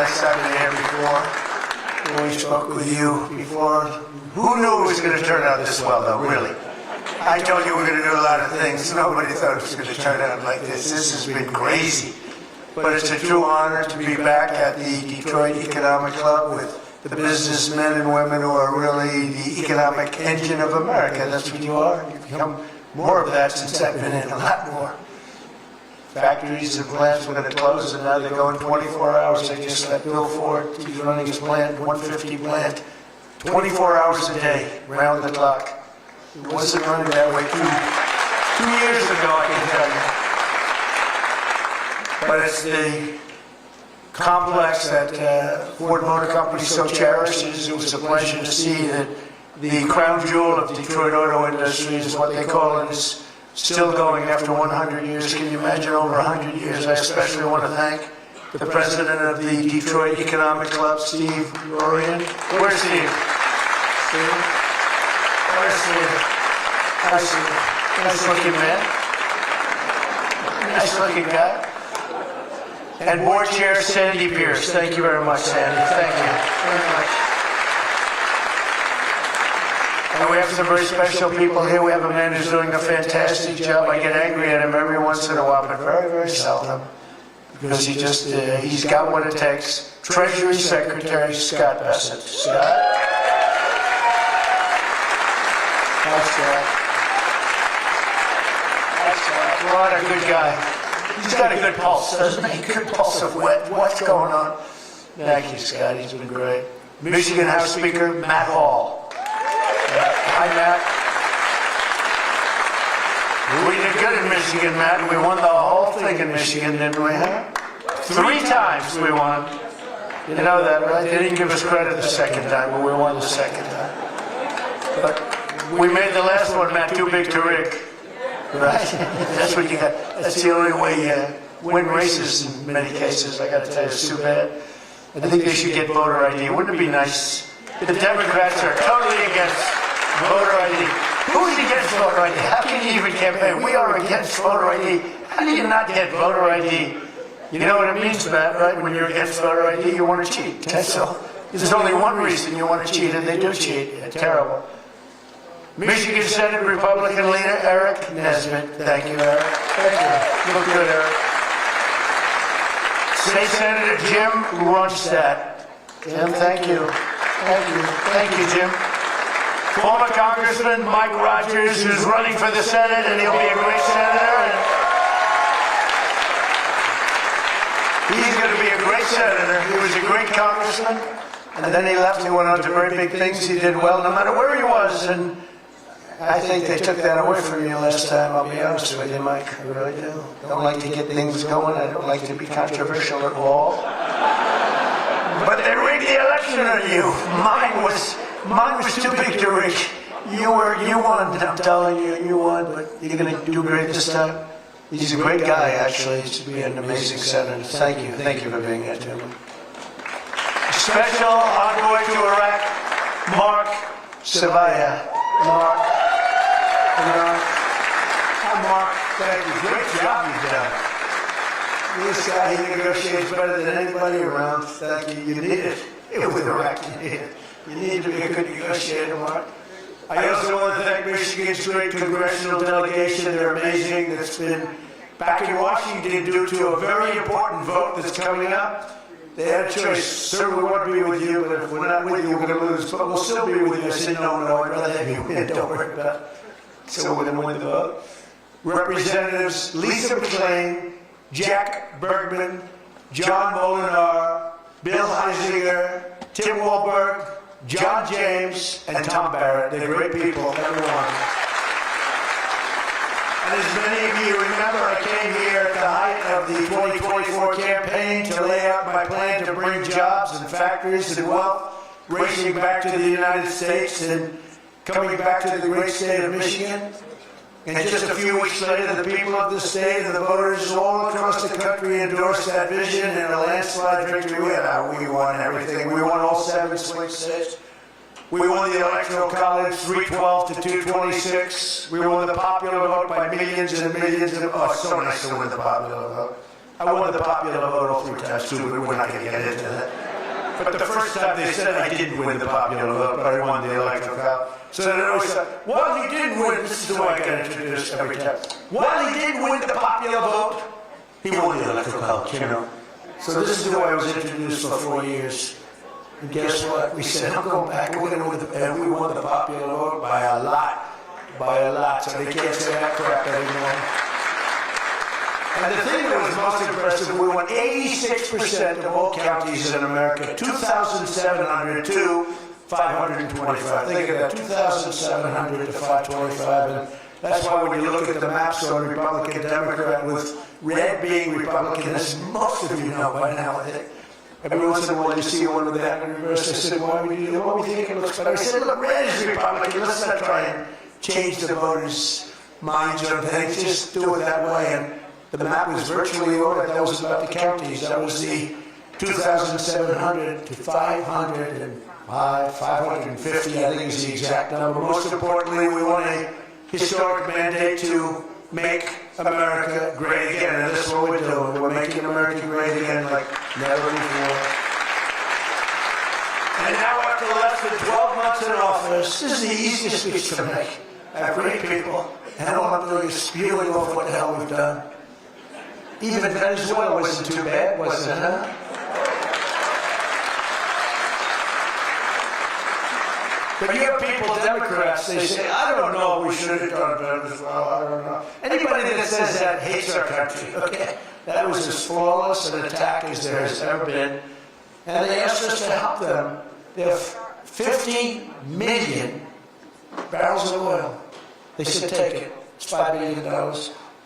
nice. I've been here before. When we spoke with you before. Who knew it was going to turn out this well, though, really? I told you we're going to do a lot of things. Nobody thought it was going to turn out like this. This has been crazy. But it's a true honor to be back at the Detroit Economic Club with the businessmen and women who are really the economic engine of America. That's what you are. You've become more of that since I've been in, a lot more. Factories and plants were going to close, and now they're going 24 hours. I just let Bill Ford, he's running his plant, 150 plant, 24 hours a day, round the clock. It wasn't running that way 2 years ago, I can tell you. But it's the complex that Ford Motor Company so cherishes. It was a pleasure to see that the crown jewel of Detroit auto industry is what they call it, is still going after 100 years. Can you imagine over 100 years? I especially want to thank the president of the Detroit Economic Club, Steve Rorian. Where's Steve? Steve? Where's Steve? How's Steve? Nice looking man. Nice looking guy. And board chair Sandy Pierce. Thank you very much, Sandy. Thank you very much. And we have some very special people here. We have a man who's doing a fantastic job. I get angry at him every once in a while, but very, very seldom. Because he's got what it takes. Treasury Secretary Scott Bessent. Scott? Hi, Scott. Hi, Scott. What a good guy. He's got a good pulse, doesn't he? Good pulse of what's going on. Thank you, Scott. He's been great. Michigan House Speaker Matt Hall. Hi, Matt. We did good in Michigan, Matt. We won the whole thing in Michigan, didn't we? Huh? 3 times we won. You know that, right? They didn't give us credit the second time, but we won the second time. But we made the last one, Matt, too big to rig. Right? That's what you got. That's the only way you win races in many cases. I got to tell you, it's too bad. I think they should get voter ID. Wouldn't it be nice? The Democrats are totally against voter ID. Who's against voter ID? How can you even campaign? We are against voter ID. How do you not get voter ID? You know what it means, Matt, right? When you're against voter ID, you want to cheat. So there's only one reason you want to cheat, and they do cheat. Terrible. Michigan Senate Republican leader Eric Nesbitt. Thank you, Eric. Thank you. You look good, Eric. State Senator Jim Ronstadt. Jim, thank you. Thank you. Thank you, Jim. Former Congressman Mike Rogers, who's running for the Senate, and he'll be a great senator. He's going to be a great senator. He was a great congressman, and then he left. He went on to very big things. He did well no matter where he was, and I think they took that away from you last time, I'll be honest with you, Mike. I really do. Don't like to get things going. I don't like to be controversial at all. But they rigged the election on you. Mine was too big to rig. You won, I'm telling you, you won, but you're going to do great this time. He's a great guy, actually. He's be an amazing senator. Thank you. Thank you for being here, Tim. Special envoy to Iraq, Mark Savaya. Mark. Hi, Mark. Thank you. Great job you've done. This guy, he negotiates better than anybody around. Thank you. You need it. With Iraq, you need it. You need to be a good negotiator, Mark. I also want to thank Michigan's great congressional delegation. They're amazing. That's been back in Washington due to a very important vote that's coming up. They had a choice. Sir, we want to be with you, but if we're not with you, we're going to lose. But we'll still be with you. I said, no, I'd rather have you win. Don't worry about it. So we're going to win the vote. Representatives Lisa McClain, Jack Bergman, John Molinar, Bill Heisinger, Tim Walberg, John James, and Tom Barrett. They're great people, everyone. And as many of you remember, I came here at the height of the 2024 campaign to lay out my plan to bring jobs and factories and wealth racing back to the United States and coming back to the great state of Michigan. And just a few weeks later, the people of the state and the voters all across the country endorsed that vision in a landslide victory. We won everything. We won all 7 swing states. We won the Electoral College 312 to 226. We won the popular vote by millions and millions. Oh, it's so nice to win the popular vote. I won the popular vote all 3 times, too, but we're not going to get into that. But the first time they said I didn't win the popular vote, but I won the electoral college. So they always said, well, he didn't win. This is the way I get introduced every time. Well, he didn't win the popular vote. He won the electoral college, you know. So this is the way I was introduced for 4 years. And guess what? We said, I'm going back. We're going to win and we won the popular vote by a lot. By a lot. So they can't say that crap anymore. And the thing that was most impressive, we won 86% of all counties in America, 2,700 to 525. Think of that, 2,700 to 525. And that's why when you look at the maps on Republican, Democrat, with red being Republican, as most of you know by now, every once in a while you see one with that in reverse. I said, why do we think it looks better? I said, look, red is Republican. Let's not try and change the voters' minds on things. Just do it that way. And the map was virtually over. That was about the counties. That was the 2,700 to 505, 550, I think is the exact number. Most importantly, we won a historic mandate to make America great again. And this is what we're doing. We're making America great again like never before. And now after less than 12 months in office, this is the easiest speech to make. I have great people, and all I'm doing is spewing off what the hell we've done. Even Venezuela wasn't too bad, was it, huh? But you have people, Democrats, they say, I don't know, we should have done Venezuela, I don't know. Anybody that says that hates our country, okay? That was as flawless an attack as there has ever been. And they asked us to help them. They have 50 million barrels of oil. They said, take it. It's $5 billion.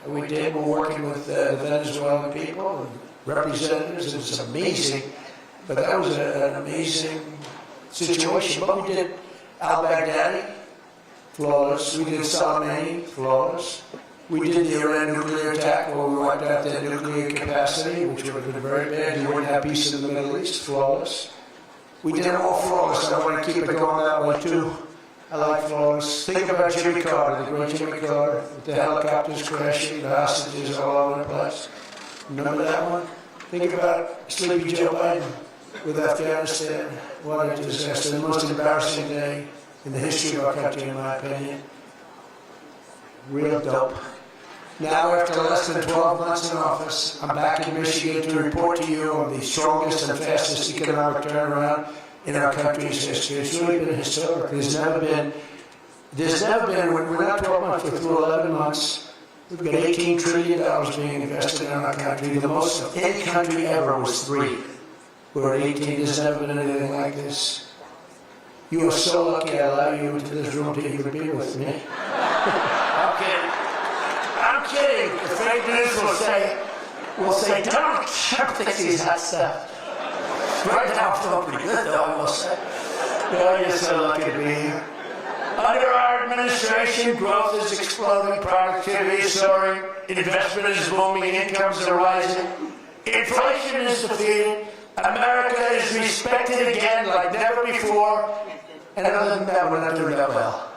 And we did. We're working with the Venezuelan people and representatives. It was amazing. But that was an amazing situation. But we did al-Baghdadi, flawless. We did Soleimani, flawless. We did the Iran nuclear attack where we wiped out their nuclear capacity, which would have been very bad. You wouldn't have peace in the Middle East, flawless. We did them all flawless. I want to keep it going that way, too. I like flawless. Think about Jimmy Carter, the great Jimmy Carter, with the helicopters crashing, the hostages all over the place. Remember that one? Think about Sleepy Joe Biden with Afghanistan. What a disaster. The most embarrassing day in the history of our country, in my opinion. Real dope. Now, after less than 12 months in office, I'm back in Michigan to report to you on the strongest and fastest economic turnaround in our country's history. It's really been historic. There's never been, we're not 12 months, we're through 11 months. We've got $18 trillion being invested in our country. The most of any country ever was 3. We're at 18, there's never been anything like this. You are so lucky I allow you into this room to even be with me. I'm kidding. I'm kidding. The fake news will say, don't think he's hot stuff. Right now, I'm feeling pretty good, though, I will say. Oh, you're so lucky to be here. Under our administration, growth is exploding, productivity is soaring, investment is booming, incomes are rising, inflation is defeated, America is respected again like never before, and other than that, we're not doing that well.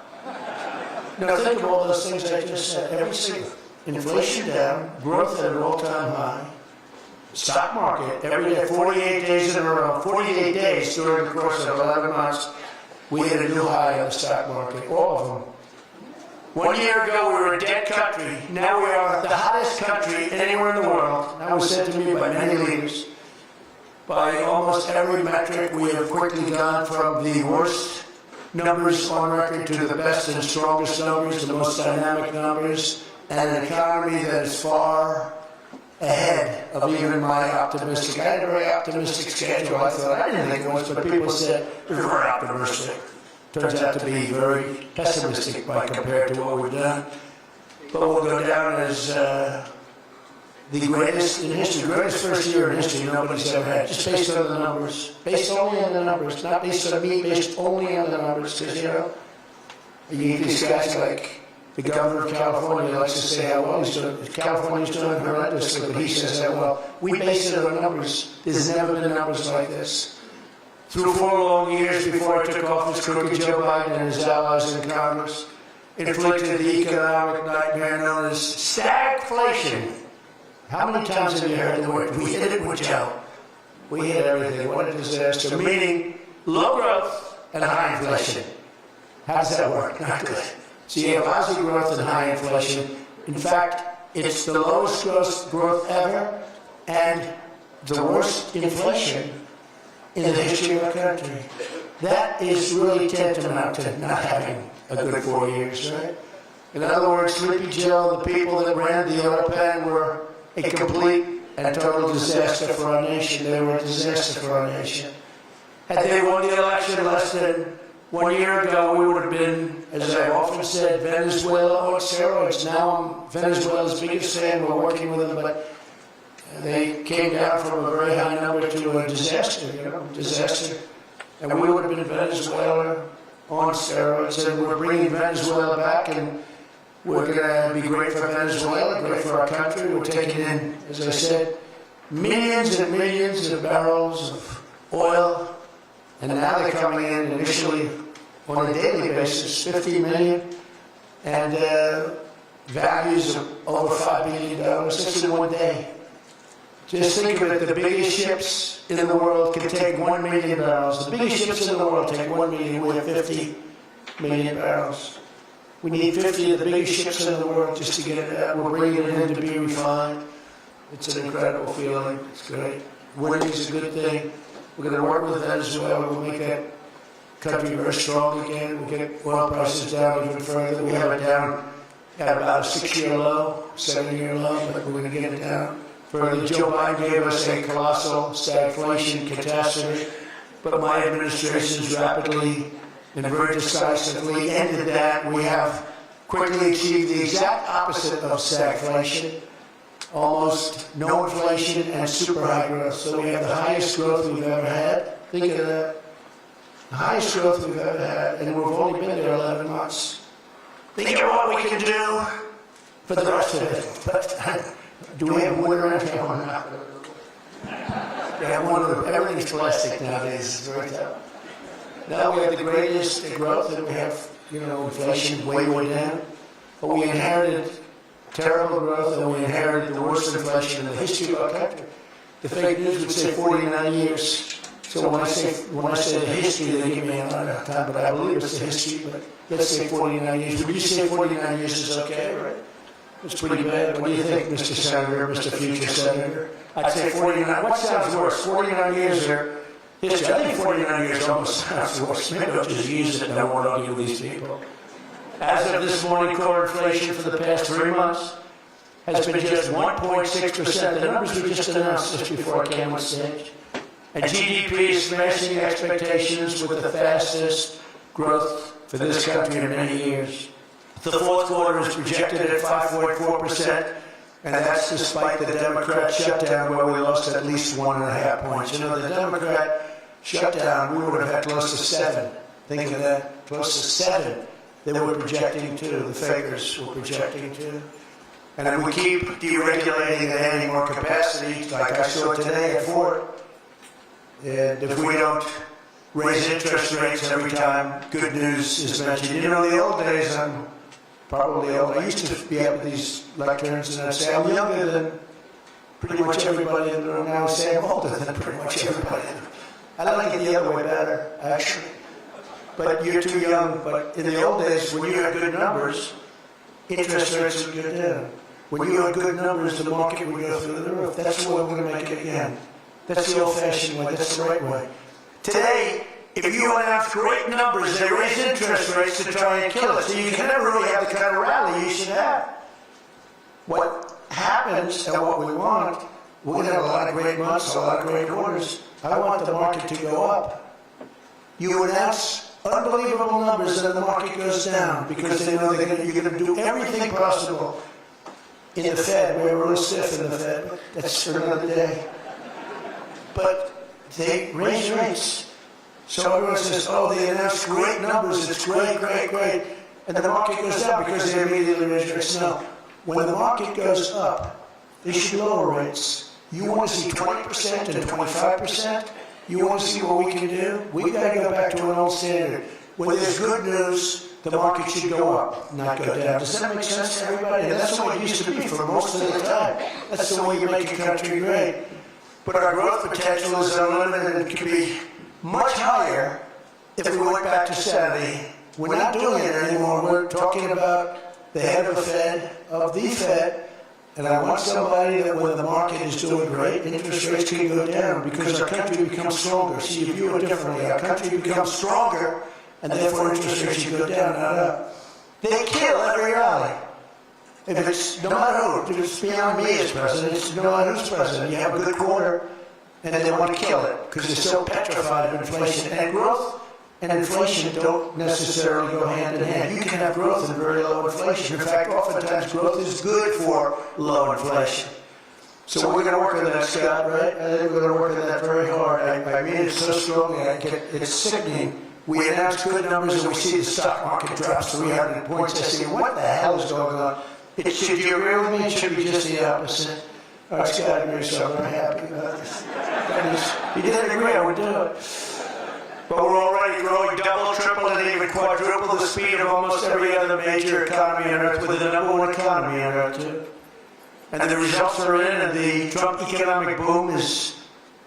Now, think of all those things I just said. Every single inflation down, growth at an all-time high, stock market, every day, 48 days in a row, 48 days during the course of 11 months, we hit a new high on the stock market, all of them. 1 year ago, we were a dead country. Now we are the hottest country anywhere in the world. That was said to me by many leaders. By almost every metric, we have quickly gone from the worst numbers on record to the best and strongest numbers, the most dynamic numbers, and an economy that is far ahead of even my optimistic. I had a very optimistic schedule. I thought, I didn't think it was, but people said it was very optimistic. Turns out to be very pessimistic by compared to what we've done. But we'll go down as the greatest in history, the greatest first year in history nobody's ever had, just based on the numbers. Based only on the numbers, not based on me, based only on the numbers. Because, you know, you get these guys like the governor of California likes to say how well he's doing. California's doing horrendously, but he says that, well, we base it on numbers. There's never been numbers like this. Through 4 long years before I took office, crooked Joe Biden and his allies in Congress inflicted the economic nightmare known as stagflation. How many times have you heard the word? We hit it with Joe. We hit everything. What a disaster. Meaning low growth and high inflation. How does that work? Not good. So you have lousy growth and high inflation. In fact, it's the lowest growth ever and the worst inflation in the history of our country. That is really tantamount to not having a good 4 years, right? In other words, Sleepy Joe, the people that ran the oil pan were a complete and total disaster for our nation. They were a disaster for our nation. Had they won the election less than 1 year ago, we would have been, as I've often said, Venezuela on steroids. Now I'm Venezuela's biggest fan. We're working with them, but they came down from a very high number to a disaster, disaster. And we would have been Venezuela on steroids, and we're bringing Venezuela back, and we're going to be great for Venezuela, great for our country. We're taking in, as I said, millions and millions of barrels of oil, and now they're coming in initially on a daily basis, 50 million, and values of over $5 billion. That's in one day. Just think of it, the biggest ships in the world can take 1 million barrels. The biggest ships in the world take 1 million, we have 50 million barrels. We need 50 of the biggest ships in the world just to get it out. We're bringing it in to be refined. It's an incredible feeling. It's great. Winning is a good thing. We're going to work with Venezuela. We'll make that country very strong again. We'll get oil prices down even further. We have it down at about a 6-year low, 7-year low, but we're going to get it down further. Joe Biden gave us a colossal stagflation catastrophe, but my administration's rapidly and very decisively ended that. We have quickly achieved the exact opposite of stagflation. Almost no inflation and super high growth. So we have the highest growth we've ever had. Think of that. The highest growth we've ever had, and we've only been there 11 months. Think of what we can do for the rest of it. But do we have wood around here or not? We have one of them. Everything's plastic nowadays. It's very tough. Now we have the greatest growth, and we have, inflation way down. But we inherited terrible growth, and we inherited the worst inflation in the history of our country. The fake news would say 49 years. So when I say the history, they give me a lot of time, but I believe it's the history. But let's say 49 years. Would you say 49 years is okay, right? It's pretty bad. What do you think, Mr. Senator, Mr. Future Senator? I'd say 49. What sounds worse, 49 years or history? I think 49 years almost sounds worse. Maybe I'll just use it and I won't argue with these people. As of this morning, core inflation for the past 3 months has been just 1.6%. The numbers we just announced just before I came on stage. And GDP is smashing expectations with the fastest growth for this country in many years. The fourth quarter is projected at 5.4%, and that's despite the Democrat shutdown where we lost at least 1.5 points. The Democrat shutdown, we would have had close to 7. Think of that, close to 7. They were projecting to, the fakers were projecting to. And then we keep deregulating and adding more capacity, like I saw today at Ford. And if we don't raise interest rates every time good news is mentioned, in the old days, I'm probably old. I used to be at these lecterns and I'd say, I'm younger than pretty much everybody in the room. Now I say I'm older than pretty much everybody. I like it the other way better, actually. But you're too young. But in the old days, when you had good numbers, interest rates would go down. When you had good numbers, the market would go through the roof. That's the way we're going to make it again. That's the old-fashioned way. That's the right way. Today, if you announce great numbers, they raise interest rates to try and kill it. So you can never really have the kind of rally you should have. What happens and what we want, we're going to have a lot of great months, a lot of great quarters. I want the market to go up. You announce unbelievable numbers and the market goes down because they know you're going to do everything possible in the Fed. We're real stiff in the Fed. That's for another day. But they raise rates. So everyone says, oh, they announced great numbers, it's great. And the market goes down because they immediately raise rates. No, when the market goes up, they should lower rates. You want to see 20% and 25%? You want to see what we can do? We've got to go back to an old standard. When there's good news, the market should go up, not go down. Does that make sense to everybody? And that's the way it used to be for most of the time. That's the way you make a country great. but our growth potential is unlimited and can be much higher if we went back to Saturday. We're not doing it anymore. We're talking about the head of the Fed, and I want somebody that when the market is doing great, interest rates can go down because our country becomes stronger. See, you view it differently. Our country becomes stronger, and therefore interest rates should go down, not up. They kill every rally. If it's no matter who, if it's beyond me as president, it's no matter who's president. You have a good quarter, and they want to kill it because they're so petrified of inflation. And growth and inflation don't necessarily go hand in hand. You can have growth and very low inflation. In fact, oftentimes growth is good for low inflation. So we're going to work on that, Scott, right? I think we're going to work on that very hard. I mean it so strongly, it's sickening. We announce good numbers and we see the stock market drops 300 points. I say, what the hell is going on? Should you agree with me? It should be just the opposite. All right, Scott agrees, so I'm very happy about this. If you didn't agree, I would do it. But we're already growing double, triple, and even quadruple the speed of almost every other major economy on Earth, with the #1 economy on Earth, too. And the results are in, and the Trump economic boom is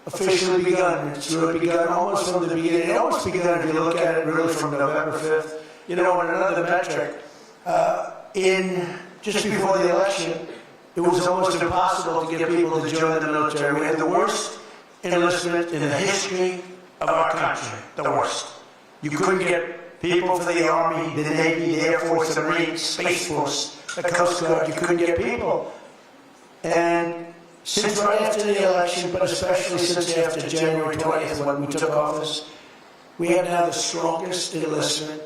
officially begun. It's really begun almost from the beginning. It almost begun, if you look at it, really from November 5th. You know, on another metric, just before the election, it was almost impossible to get people to join the military. We had the worst enlistment in the history of our country, the worst. You couldn't get people for the Army, the Navy, the Air Force, the Marines, Space Force, the Coast Guard. You couldn't get people. And since right after the election, but especially since after January 20th when we took office, we have now the strongest enlistment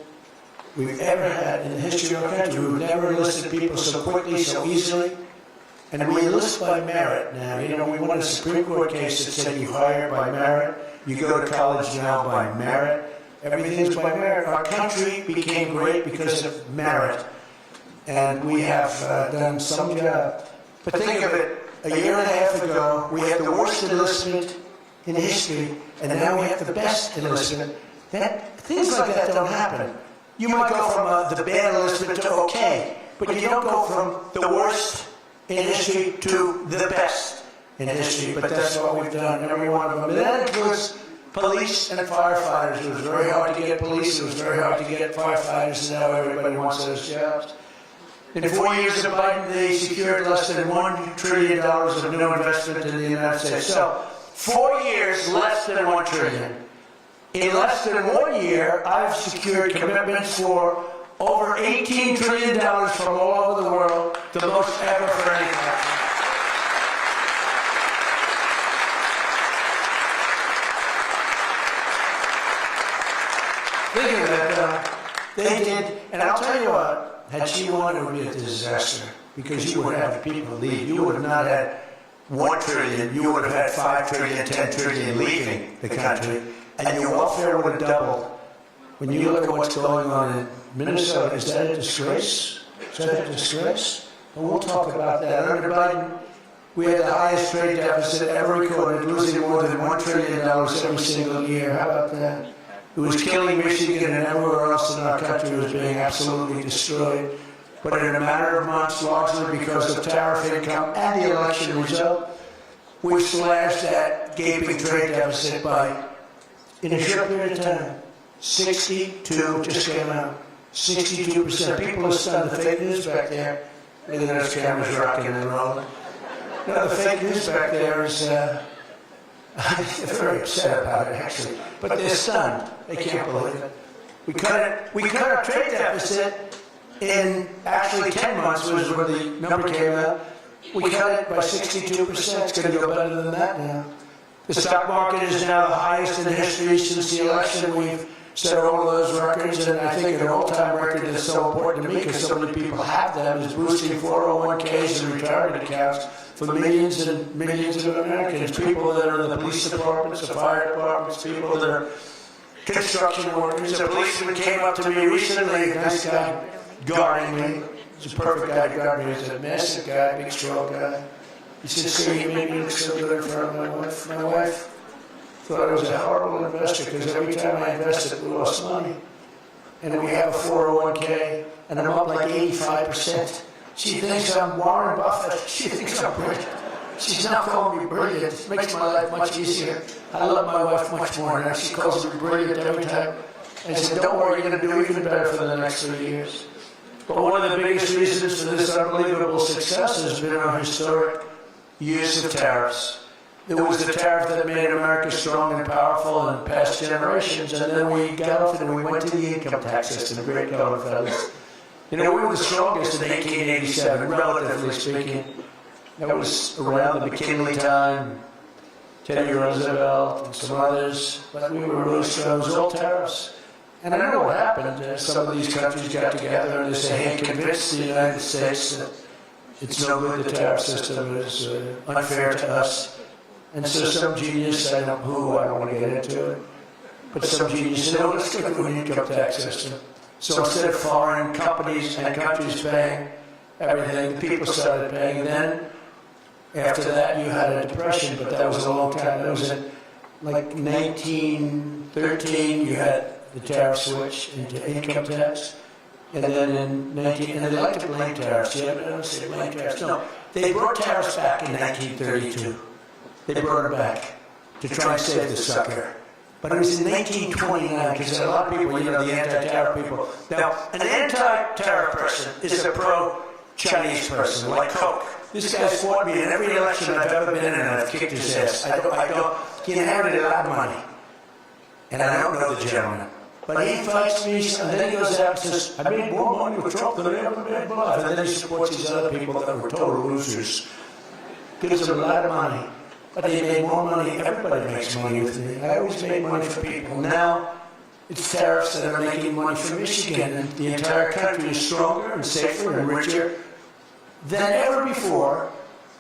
we've ever had in the history of our country. We've never enlisted people so quickly, so easily. And we enlist by merit now. You know, we won a Supreme Court case that said you hire by merit. You go to college now by merit. Everything's by merit. Our country became great because of merit. And we have done some job. But think of it, a year and a half ago, we had the worst enlistment in history, and now we have the best enlistment. Things like that don't happen. You might go from the bad enlistment to okay, but you don't go from the worst in history to the best in history. But that's what we've done, every one of them. And that includes police and firefighters. It was very hard to get police. It was very hard to get firefighters, and now everybody wants those jobs. In 4 years of Biden, they secured less than $1 trillion of new investment in the United States. So, 4 years, less than $1 trillion. In less than 1 year, I've secured commitments for over $18 trillion from all over the world, the most ever for any country. Think of that, they did, and I'll tell you what, had she won, it would be a disaster, because you would have people leave. You would have not had $1 trillion, you would have had $5 trillion, $10 trillion leaving the country, and your welfare would have doubled. When you look at what's going on in Minnesota, is that a disgrace? Is that a disgrace? Well, we'll talk about that. Under Biden, we had the highest trade deficit ever recorded, losing more than $1 trillion every single year. How about that? It was killing Michigan, and everywhere else in our country was being absolutely destroyed. But in a matter of months, largely because of tariff income and the election result, we slashed that gaping trade deficit by, in a short period of time, 62, just came out, 62%. People are stunned. The fake news back there, look at those cameras rocking and rolling. No, the fake news back there is, they're very upset about it, actually. But they're stunned. They can't believe it. We cut our trade deficit in actually 10 months was where the number came out. We cut it by 62%. It's going to go better than that now. The stock market is now the highest in history since the election. We've set all of those records, and I think an all-time record that's so important to me because so many people have them is boosting 401ks and retirement accounts for millions and millions of Americans. People that are in the police departments, the fire departments, people that are construction workers. A policeman came up to me recently, a nice guy guarding me. He's a perfect guy to guard me. He's a massive guy, big, strong guy. He said, "Sir, you made me look so good in front of my wife." My wife thought I was a horrible investor because every time I invested, we lost money. And we have a 401k, and I'm up like 85%. She thinks I'm Warren Buffett. She thinks I'm brilliant. She's now calling me brilliant. It makes my life much easier. I love my wife much more now. She calls me brilliant every time. And she said, don't worry, you're going to do even better for the next 3 years. But one of the biggest reasons for this unbelievable success has been our historic use of tariffs. It was the tariff that made America strong and powerful in past generations, and then we got off and we went to the income tax system, great going, fellas. You know, we were the strongest in 1887, relatively speaking. That was around the McKinley time, Teddy Roosevelt, and some others, but we were really strong. It was all tariffs. And I know what happened. Some of these countries got together and they say, hey, convince the United States that it's no good, the tariff system is unfair to us. And so some genius, I don't know who, I don't want to get into it, but some genius said, oh, let's go to an income tax system. So instead of foreign companies and countries paying everything, the people started paying. And then after that, you had a depression, but that was a long time. That was in like 1913, you had the tariff switch into income tax. And then in and they like to blame tariffs. Yeah, but I don't say blame tariffs. No, they brought tariffs back in 1932. They brought it back to try and save the sucker. But it was in 1929, because a lot of people, you know, the anti-tariff people. Now, an anti-tariff person is a pro-Chinese person, like Coke. This guy's fought me in every election I've ever been in, and I've kicked his ass. He inherited a lot of money. And I don't know the gentleman. But he fights me, and then he goes out and says, I made more money with Trump than I ever made in my life. And then he supports these other people that were total losers. Gives them a lot of money. But they made more money. Everybody makes money with me. I always made money for people. Now, it's tariffs that are making money for Michigan. And the entire country is stronger and safer and richer than ever before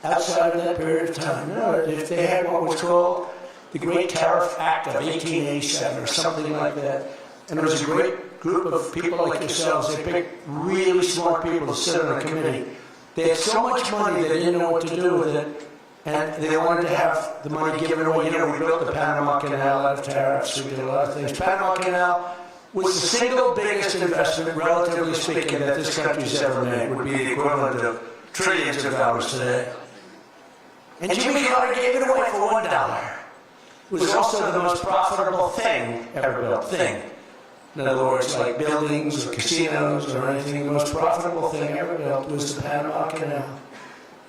outside of that period of time. You know, if they had what was called the Great Tariff Act of 1887 or something like that, and there was a great group of people like yourselves, they picked really smart people to sit on a committee. They had so much money they didn't know what to do with it, and they wanted to have the money given away. You know, we built the Panama Canal out of tariffs, we did a lot of things. Panama Canal was the single biggest investment, relatively speaking, that this country's ever made. Would be the equivalent of trillions of dollars today. And Jimmy Carter gave it away for $1. It was also the most profitable thing ever built. In other words, like buildings or casinos or anything, the most profitable thing ever built was the Panama Canal.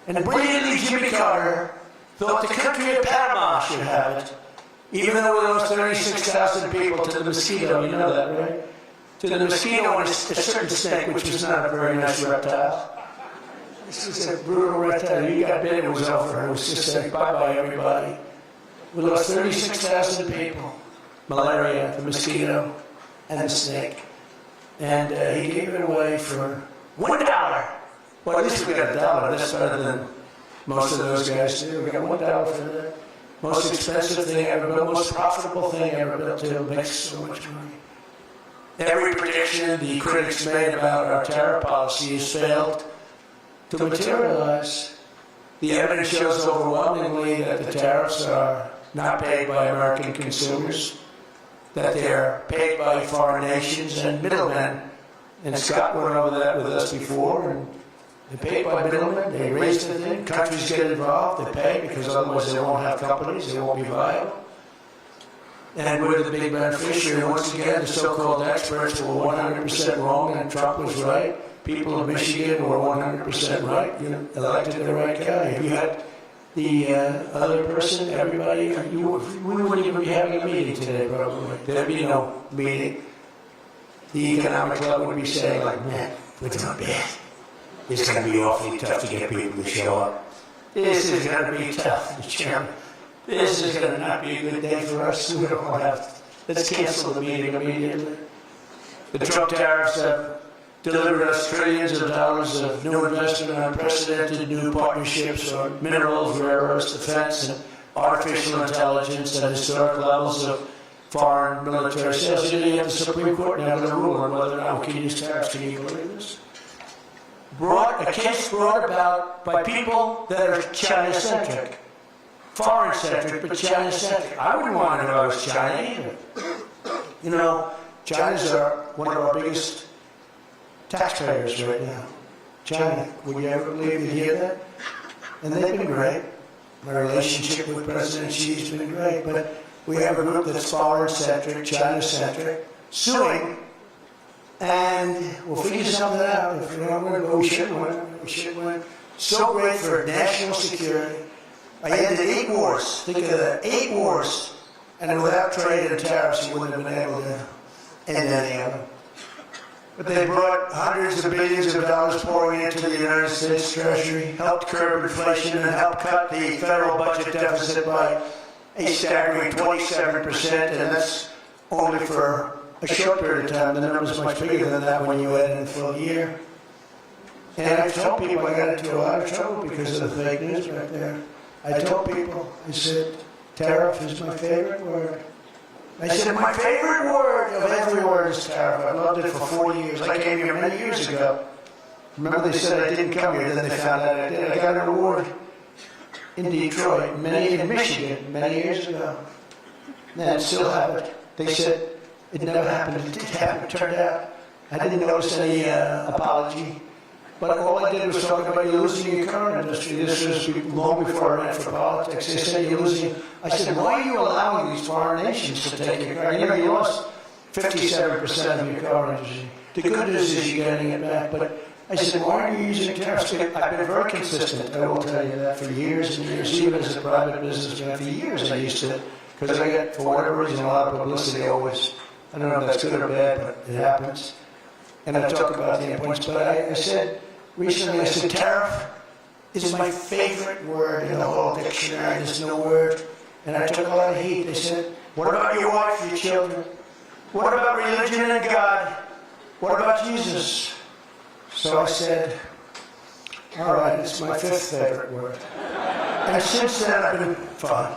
And brilliantly, Jimmy Carter thought the country of Panama should have it, even though we lost 36,000 people to the mosquito. You know that, right? To the mosquito and a certain snake, which was not a very nice reptile. This is a brutal reptile. You got bit, it was over. It was just like, bye-bye, everybody. We lost 36,000 people. Malaria, the mosquito, and the snake. And he gave it away for $1. Well, at least we got $1. That's better than most of those guys do. We got $1 for the most expensive thing ever built, most profitable thing ever built, too. Makes so much money. Every prediction the critics made about our tariff policy has failed to materialize. The evidence shows overwhelmingly that the tariffs are not paid by American consumers, that they're paid by foreign nations and middlemen. And Scott went over that with us before. And they're paid by middlemen. They raise the thing. Countries get involved. They pay because otherwise they won't have companies. They won't be viable. And we're the big beneficiary. Once again, the so-called experts were 100% wrong, and Trump was right. People of Michigan were 100% right. You elected the right guy. If you had the other person, everybody, we wouldn't even be having a meeting today, probably. There'd be no meeting. The economic club would be saying, like, man, we're doing bad. It's going to be awfully tough to get people to show up. This is going to be tough, Mr. Chairman. This is going to not be a good day for us. We don't want to have. Let's cancel the meeting immediately. The Trump tariffs have delivered us trillions of dollars of new investment, unprecedented new partnerships on minerals, rare earths, defense, and artificial intelligence at historic levels of foreign military sales. You have the Supreme Court now going to rule on whether or not we can use tariffs. Can you believe this? A case brought about by people that are China-centric. Foreign-centric, but China-centric. I wouldn't want to know I was China either. You know, China's one of our biggest taxpayers right now. China, would you ever believe you hear that? And they've been great. My relationship with President Xi has been great, but we have a group that's foreign-centric, China-centric, suing, and we'll figure something out. If we don't win, we should win. We should win. So great for national security. I ended 8 wars. Think of that, 8 wars. And without trade and tariffs, you wouldn't have been able to end any of them. But they brought hundreds of billions of dollars pouring into the United States Treasury, helped curb inflation, and helped cut the federal budget deficit by a staggering 27%, and that's only for a short period of time. The number's much bigger than that when you add in the full year. And I've told people I got into a lot of trouble because of the fake news right there. I told people, I said, tariff is my favorite word. I said, my favorite word of every word is tariff. I loved it for 40 years. I came here many years ago. Remember they said I didn't come here, then they found out I did. I got an award in Detroit, in Michigan, many years ago. And I still have it. They said it never happened. It did happen, it turned out. I didn't notice any apology. But all I did was talk about you losing your car industry. This was long before I ran for politics. They said you're losing. I said, why are you allowing these foreign nations to take your car? You know, you lost 57% of your car industry. The good news is you're getting it back. But I said, why are you using tariffs? I've been very consistent. I will tell you that for years and years, even as a private businessman. For years I used to, because I get, for whatever reason, a lot of publicity always. I don't know if that's good or bad, but it happens. And I talk about the importance. But I said, recently, I said, tariff is my favorite word in the whole dictionary. There's no word. And I took a lot of heat. They said, what about your wife, your children? What about religion and God? What about Jesus? So I said, all right, it's my 5th favorite word. And since then, I've been fine.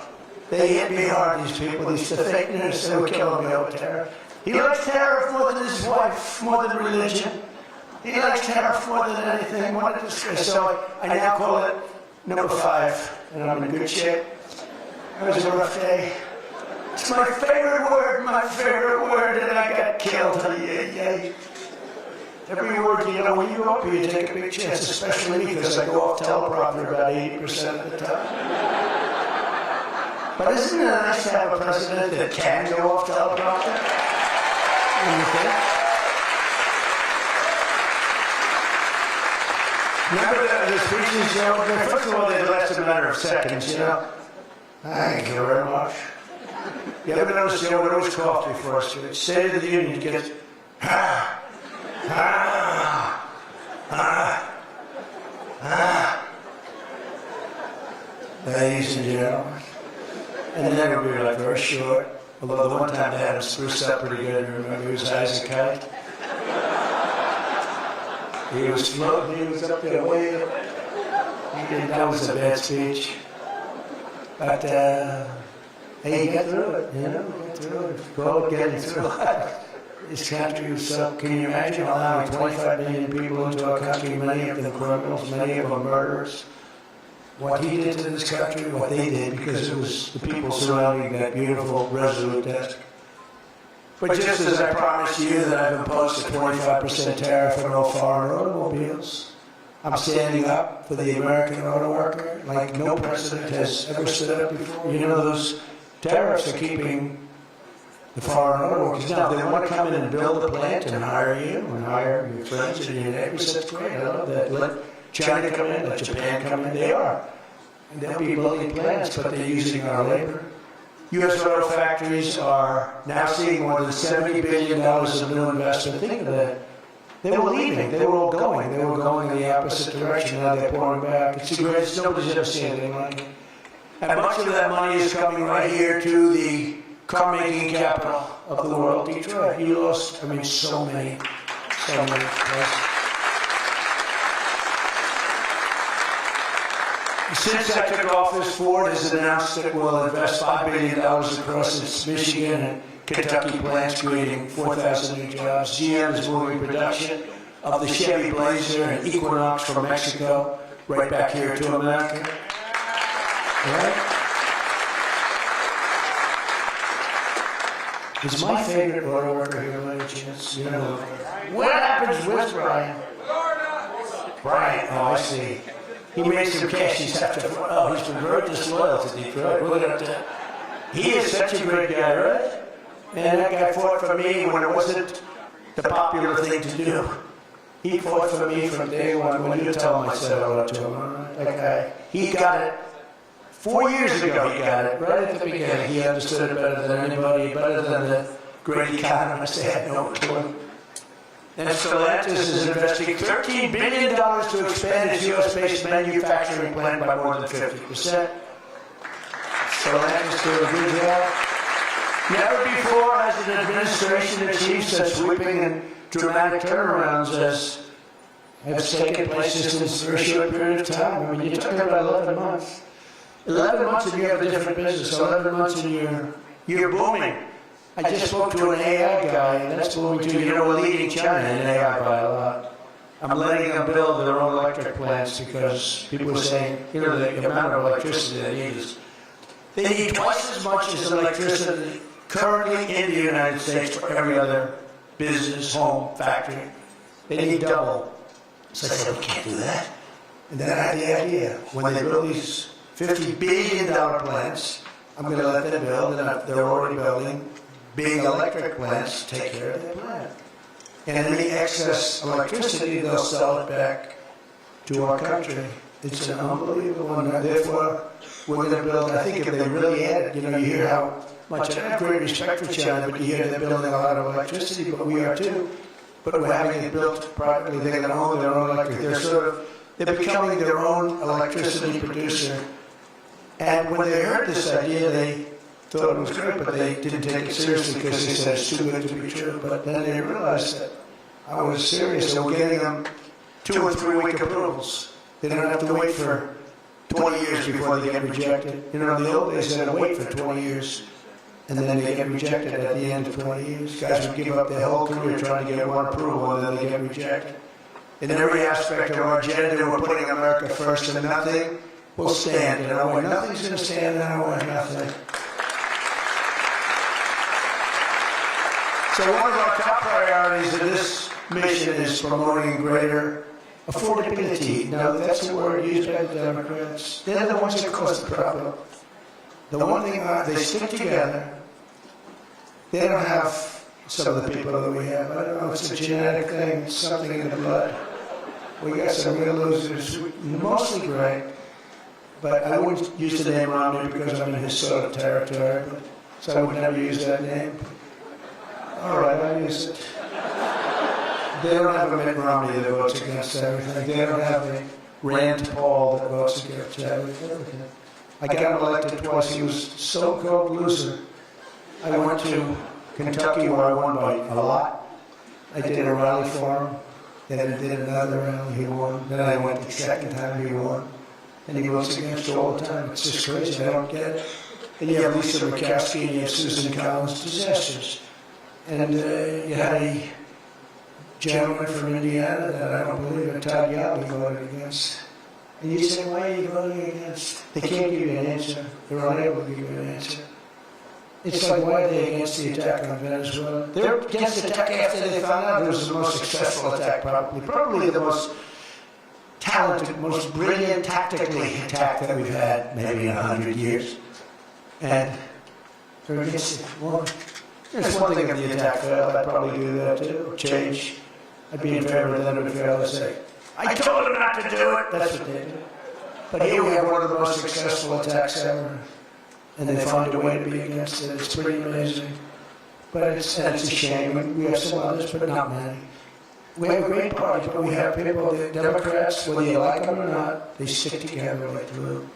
They hit me hard, these people, the fake news. They were killing me over tariff. He likes tariff more than his wife, more than religion. He likes tariff more than anything, more than disgrace. So I now call it number 5, and I'm in good shape. It was a rough day. It's my favorite word, and I got killed. Yay. Every word, you know, when you go up here, you take a big chance, especially me, because I go off teleprompter about 80% of the time. But isn't it nice to have a president that can go off teleprompter? What do you think? Remember the speeches, you know, first of all, they last a matter of seconds, you know. Thank you very much. You ever notice, you know, what always coffee for us? State of the Union gets, ladies and gentlemen. And then it would be like very short. Although the one time they had him spruce up pretty good, remember, he was Isaac Kite. He was floating, he was up there way up. That was a bad speech. But, hey, you got through it, you know, got through it. Go getting through it. This country was so, can you imagine allowing 25 million people into our country, many of them criminals, many of them murderers? What he did to this country, what they did, because it was the people surrounding that beautiful, resolute desk. But just as I promised you that I've imposed a 25% tariff on all foreign automobiles, I'm standing up for the American auto worker like no president has ever stood up before. You know, those tariffs are keeping the foreign auto workers. Now, they want to come in and build a plant and hire you and hire your friends and your neighbors. That's great. I love that. Let China come in, let Japan come in. They are. And they'll be building plants, but they're using our labor. U.S. auto factories are now seeing more than $70 billion of new investment. Think of that. They were leaving. They were all going. They were going in the opposite direction. Now they're pouring back. It's the greatest. Nobody's ever seen anything like it. And much of that money is coming right here to the car-making capital of the world, Detroit. You lost, I mean, so many places. Since I took office, Ford has announced that it will invest $5 billion across its Michigan and Kentucky plants, creating 4,000 new jobs. GM is moving production of the Chevy Blazer and Equinox from Mexico right back here to America. Right? Is my favorite auto worker here by any chance? You know, what happens with Brian? Brian, oh, I see. he made some cash. He's after, oh, he's been very disloyal to Detroit. Look at that. He is such a great guy, right? And that guy fought for me when it wasn't the popular thing to do. He fought for me from day one. When you tell him I said hello to him, all right? That guy, he got it. 4 years ago he got it, right at the beginning. He understood it better than anybody, better than the great economist they had no clue. And Stellantis is investing $13 billion to expand its U.S.-based manufacturing plant by more than 50%. Stellantis did a good job. Never before has an administration achieved such sweeping and dramatic turnarounds as has taken place just in this very short period of time. I mean, you're talking about 11 months. 11 months and you have a different business. 11 months and you're booming. I just spoke to an AI guy, and that's booming too. You know, we're leading China in AI by a lot. I'm letting them build their own electric plants because people are saying, you know, the amount of electricity they need is, they need twice as much as electricity currently in the United States for every other business, home, factory. They need double. So I said, we can't do that. And then I had the idea. When they build these $50 billion plants, I'm going to let them build, and they're already building big electric plants to take care of their plant. And any excess electricity, they'll sell it back to our country. It's an unbelievable one. Therefore, we're going to build, I think if they really had it, you know, you hear how much, I have great respect for China, but you hear they're building a lot of electricity, but we are too. But we're having it built privately. They're going to own their own electric. They're becoming their own electricity producer. And when they heard this idea, they thought it was great, but they didn't take it seriously because they said it's too good to be true. But then they realized that I was serious. They were getting them 2 and 3 week approvals. They don't have to wait for 20 years before they get rejected. You know, in the old days, they had to wait for 20 years, and then they get rejected at the end of 20 years. Guys would give up their whole career trying to get one approval, and then they get rejected. In every aspect of our agenda, we're putting America first, and nothing will stand in our way. Nothing's going to stand in our way, nothing. So one of our top priorities in this mission is promoting greater affordability. Now, that's a word used by the Democrats. They're the ones that cause the problem. The one thing, they stick together. They don't have some of the people that we have. I don't know, it's a genetic thing, it's something in the blood. We got some real losers, mostly great. But I wouldn't use the name Romney because I'm in his sort of territory, so I would never use that name. All right, I'll use it. They don't have a Mitt Romney that votes against everything. They don't have a Rand Paul that votes against everything. I got him elected twice. He was a so-called loser. I went to Kentucky where I won by a lot. I did a rally for him. Then I did another rally, he won. Then I went the second time, he won. And he votes against all the time. It's just crazy. I don't get it. And you have Lisa Murkowski and you have Susan Collins, disasters. And you had a gentleman from Indiana that I don't believe it, Todd Yotley, voted against. And you say, why are you voting against? They can't give you an answer. They're unable to give you an answer. It's like, why are they against the attack on Venezuela? They're against the attack after they found out it was the most successful attack, probably the most talented, most brilliant tactically attack that we've had maybe in 100 years. And they're against it. Well, there's one thing if the attack failed, I'd probably do that too. Change. I'd be in favor of them to fail to say, I told them not to do it. That's what they do. But here we have one of the most successful attacks ever. And they find a way to be against it. It's pretty amazing. But it's a shame. We have some others, but not many. We have a great party, but we have people, the Democrats, whether you like them or not, they stick together like glue.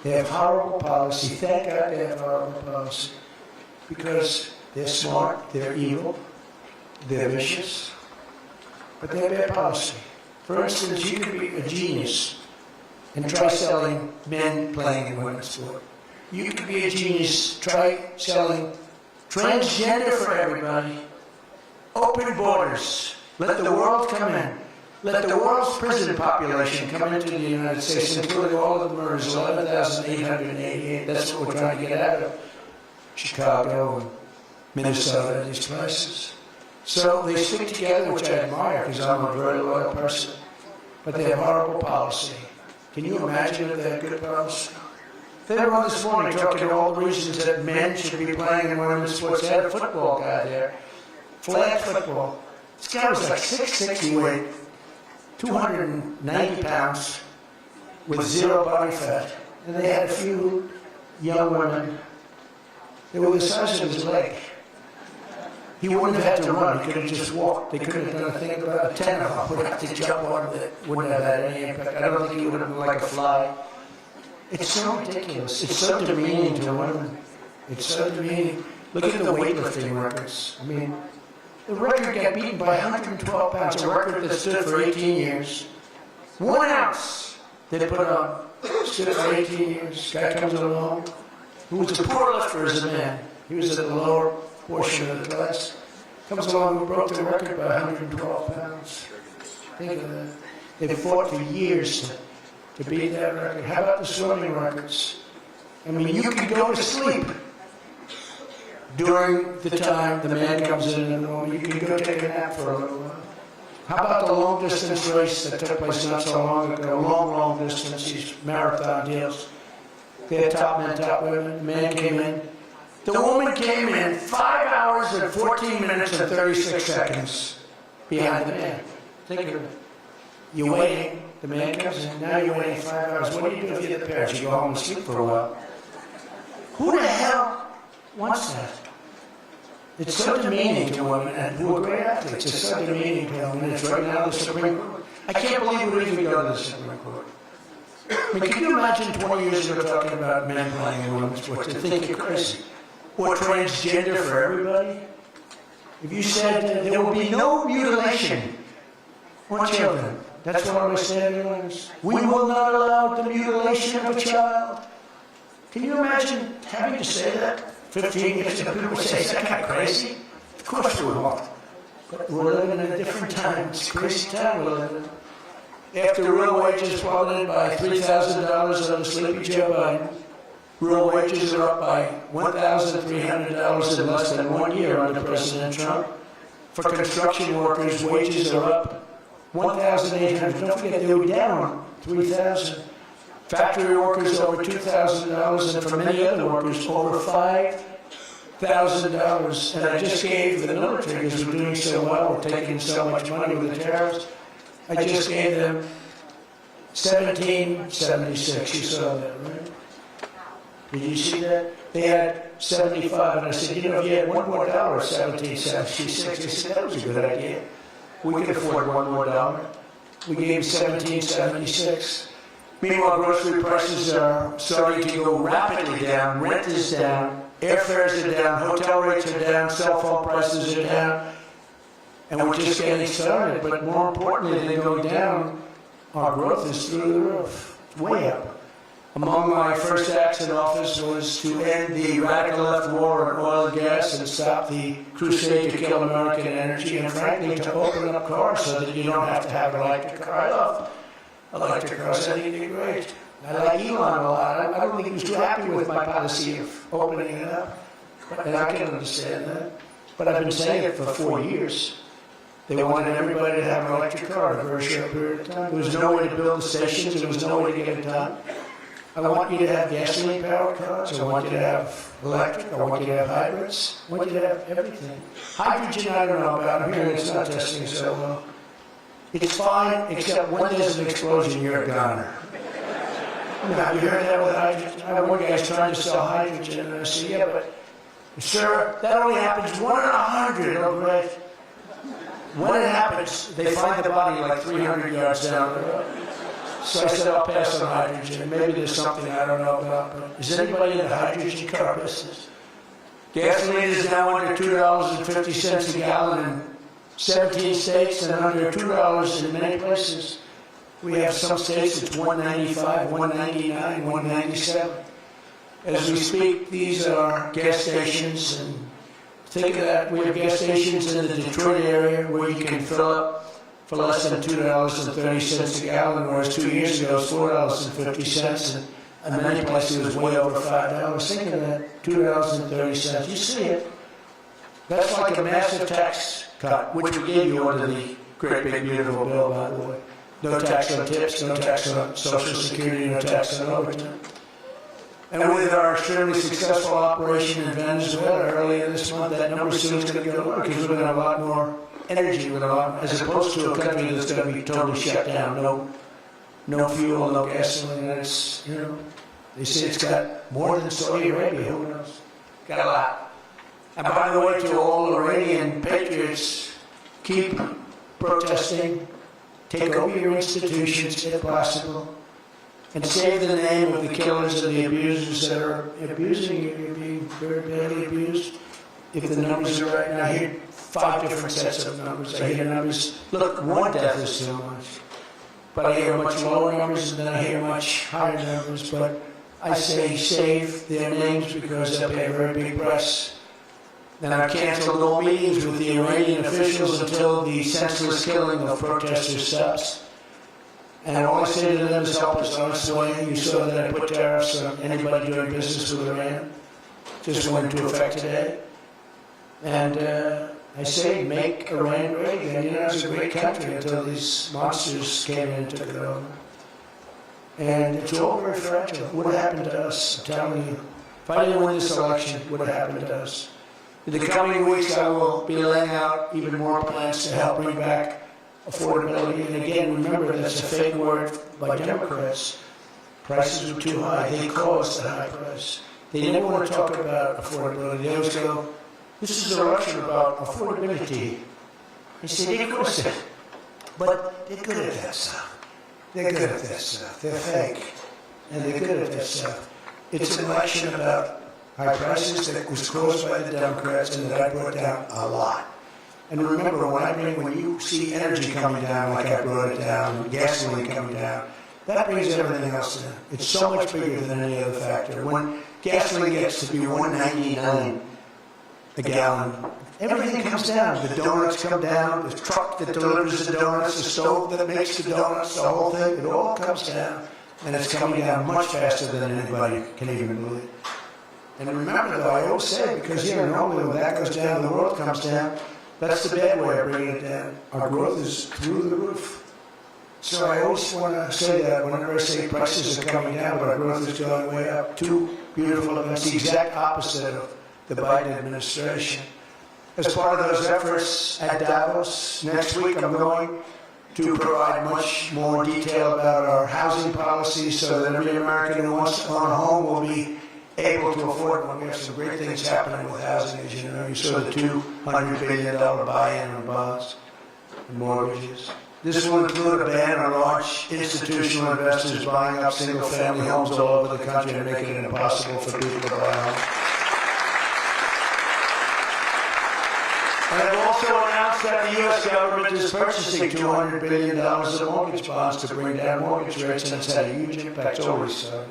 They have horrible policy. Thank God they have horrible policy. Because they're smart, they're evil, they're vicious, but they have bad policy. For instance, you could be a genius and try selling men playing in women's sport. You could be a genius, try selling transgender for everybody, open borders, let the world come in, let the world's prison population come into the United States, including all of the murders, 11,888, that's what we're trying to get out of Chicago and Minnesota, these places. So they stick together, which I admire because I'm a very loyal person, but they have horrible policy. Can you imagine if they had good policy? They were on this morning talking to all the reasons that men should be playing in women's sports. They had a football guy there, flag football. This guy was like 6'6", he weighed 290 pounds with zero body fat. And they had a few young women. They were the size of his leg. He wouldn't have had to run. He could have just walked. They couldn't have done a thing about a 10-hop. Would have to jump on it. Wouldn't have had any impact. I don't think he would have been like a fly. It's so ridiculous. It's so demeaning to women. It's so demeaning. Look at the weightlifting records. I mean, the record got beaten by 112 pounds, a record that stood for 18 years. 1 ounce they put on, stood for 18 years. Guy comes along, who was a poor lifter as a man. He was at the lower portion of the class. Comes along and broke the record by 112 pounds. Think of that. They fought for years to beat that record. How about the swimming records? I mean, you could go to sleep during the time the man comes in the morning. You could go take a nap for a little while. How about the long distance race that took place not so long ago? Long distance, these marathon deals. They had top men, top women. The man came in. The woman came in 5 hours and 14 minutes and 36 seconds behind the man. Think of it. You're waiting. The man comes in. Now you're waiting 5 hours. What do you do if you're the parents? You go home and sleep for a while. Who the hell wants that? It's so demeaning to women, and who are great athletes. It's so demeaning to them, and it's right now the Supreme Court. I can't believe we even go to the Supreme Court. I mean, can you imagine 20 years ago talking about men playing in women's sports and think you're crazy? Or transgender for everybody? If you said there will be no mutilation on children, that's one of my standing lines. We will not allow the mutilation of a child. Can you imagine having to say that? 15 years ago, people would say, is that kind of crazy? Of course we won't. But we're living in a different time. It's a crazy time we're living in. After real wages plummeted by $3,000 under Sleepy Joe Biden, real wages are up by $1,300 in less than 1 year under President Trump. For construction workers, wages are up $1,800. Don't forget, they were down $3,000. Factory workers over $2,000, and for many other workers over $5,000. And I just gave the military, because we're doing so well, we're taking so much money with the tariffs. I just gave them 1776. You saw that, right? Did you see that? They had 75, and I said, you know, if you had $1 more, 1776. They said, that was a good idea. We could afford $1 more. We gave 1776. Meanwhile, grocery prices are starting to go rapidly down. Rent is down. Airfares are down. Hotel rates are down. Cell phone prices are down. And we're just getting started. But more importantly than going down, our growth is through the roof. It's way up. Among my first acts in office was to end the radical left war on oil and gas and stop the crusade to kill American energy, and frankly, to open up cars so that you don't have to have an electric car. I love electric cars. I think they're great. I like Elon a lot. I don't think he was too happy with my policy of opening it up, and I can understand that. But I've been saying it for 4 years. They wanted everybody to have an electric car in a very short period of time. There was no way to build the stations. There was no way to get it done. I want you to have gasoline-powered cars. I want you to have electric. I want you to have hybrids. I want you to have everything. Hydrogen, I don't know about. I'm hearing it's not testing so well. It's fine, except when there's an explosion, you're a goner. Now, you heard that with hydrogen? I have one guy's trying to sell hydrogen, and I say, yeah, but, sir, that only happens 1 in 100, oh, great. When it happens, they find the body like 300 yards down the road. So I said, I'll pass on hydrogen. Maybe there's something I don't know about, but is anybody in the hydrogen car business? Gasoline is now under $2.50 a gallon in 17 states and under $2 in many places. We have some states it's $1.95, $1.99, $1.97. As we speak, these are gas stations, and think of that. We have gas stations in the Detroit area where you can fill up for less than $2.30 a gallon, whereas 2 years ago it was $4.50, and in many places it was way over $5. Think of that, $2.30. You see it. That's like a massive tax cut, which we gave you under the great big beautiful bill, by the way. no tax on tips, no tax on Social Security, no tax on overtime. And with our extremely successful operation in Venezuela earlier this month, that number soon is going to go up because we're going to have a lot more energy, with a lot, as opposed to a country that's going to be totally shut down. No fuel, no gasoline. It's, you know, they say it's got more than Saudi Arabia. Who knows? Got a lot. And by the way, to all Iranian patriots, keep protesting, take over your institutions if possible, and save the name of the killers and the abusers that are abusing you. You're being very badly abused. If the numbers are right, and I hear 5 different sets of numbers. I hear numbers, look, 1 death is too much. But I hear much lower numbers, and then I hear much higher numbers. But I say save their names because they'll pay a very big price. Then I've canceled all meetings with the Iranian officials until the senseless killing of protesters stops. And all I say to them is help us on its way. You saw that I put tariffs on anybody doing business with Iran. Just went into effect today. And I say make Iran great again. You know, it's a great country until these monsters came in and took it over. And it's all very fragile. What would happen to us? I'm telling you. If I didn't win this election, what would happen to us? In the coming weeks, I will be laying out even more plans to help bring back affordability. And again, remember, that's a fake word by Democrats. Prices were too high. They caused the high price. They never want to talk about affordability. They always go, this is an election about affordability. They say, of course, but they're good at that stuff. They're good at that stuff. They're fake. And they're good at that stuff. It's an election about high prices that was caused by the Democrats and that I brought down a lot. And remember, when you see energy coming down like I brought it down, gasoline coming down, that brings everything else down. It's so much bigger than any other factor. When gasoline gets to be $1.99 a gallon, everything comes down. The donuts come down, the truck that delivers the donuts, the stove that makes the donuts, the whole thing, it all comes down. And it's coming down much faster than anybody can even believe. And remember, though, I always say, because here normally when that goes down, the world comes down, that's the bad way of bringing it down. Our growth is through the roof. So I always want to say that whenever I say prices are coming down, but our growth is going way up. 2 beautiful events, the exact opposite of the Biden administration. As part of those efforts at Davos, next week I'm going to provide much more detail about our housing policy so that every American who wants to own a home will be able to afford one. We have some great things happening with housing, as you know. You saw the $200 billion buy-in on bonds and mortgages. This will include a ban on large institutional investors buying up single-family homes all over the country and making it impossible for people to buy homes. And I've also announced that the U.S. government is purchasing $200 billion of mortgage bonds to bring down mortgage rates, and it's had a huge impact. It's always so.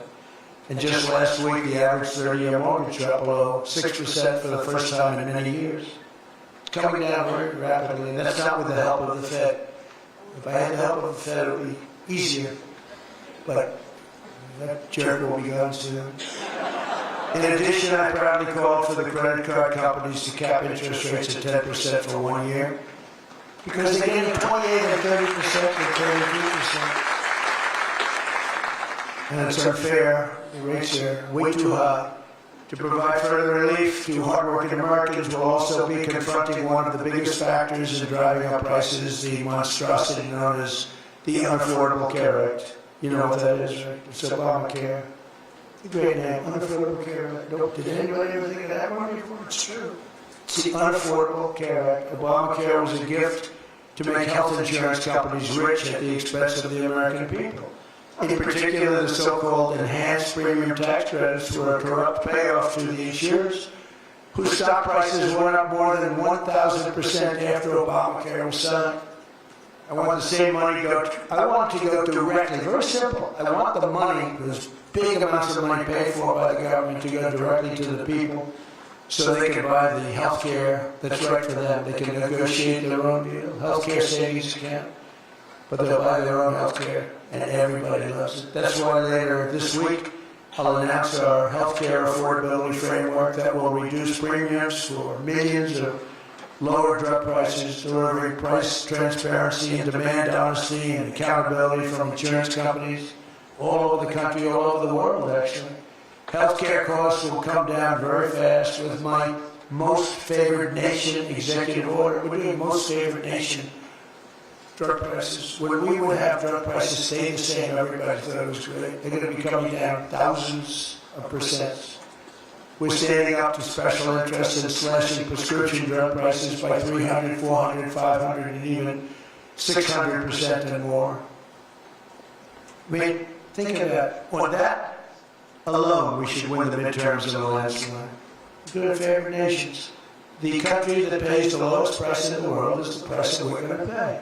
And just last week, the average 30-year mortgage dropped below 6% for the first time in many years. It's coming down very rapidly, and that's not with the help of the Fed. If I had the help of the Fed, it would be easier. But that jerk will be gone soon. In addition, I proudly called for the credit card companies to cap interest rates at 10% for 1 year, because they're getting 28 and 30% and 32%. And it's unfair. The rates are way too high. To provide further relief to hardworking Americans will also be confronting one of the biggest factors in driving up prices, the monstrosity known as the Unaffordable Care Act. You know what that is, right? It's Obamacare. A great name, Unaffordable Care Act. Did anybody ever think of that one before? It's true. It's the Unaffordable Care Act. Obamacare was a gift to make health insurance companies rich at the expense of the American people. In particular, the so-called enhanced premium tax credits were a corrupt payoff to the insurers, whose stock prices went up more than 1,000% after Obamacare was signed. I want the same money to go directly, very simple. I want the money, those big amounts of money paid for by the government, to go directly to the people so they can buy the health care that's right for them. They can negotiate their own deal, health care savings account, but they'll buy their own health care, and everybody loves it. That's why later this week, I'll announce our health care affordability framework that will reduce premiums for millions of lower drug prices, delivering price transparency and demand honesty and accountability from insurance companies all over the country, all over the world, actually. Healthcare costs will come down very fast with my most favored nation executive order. We're doing most favored nation drug prices. When we would have drug prices stay the same, everybody thought it was great. They're going to be coming down thousands of percent. We're standing up to special interests in slashing prescription drug prices by 300, 400, 500, and even 600% and more. I mean, think of that. On that alone, we should win the midterms in the landslide. Good favored nations. The country that pays the lowest price in the world is the price that we're going to pay.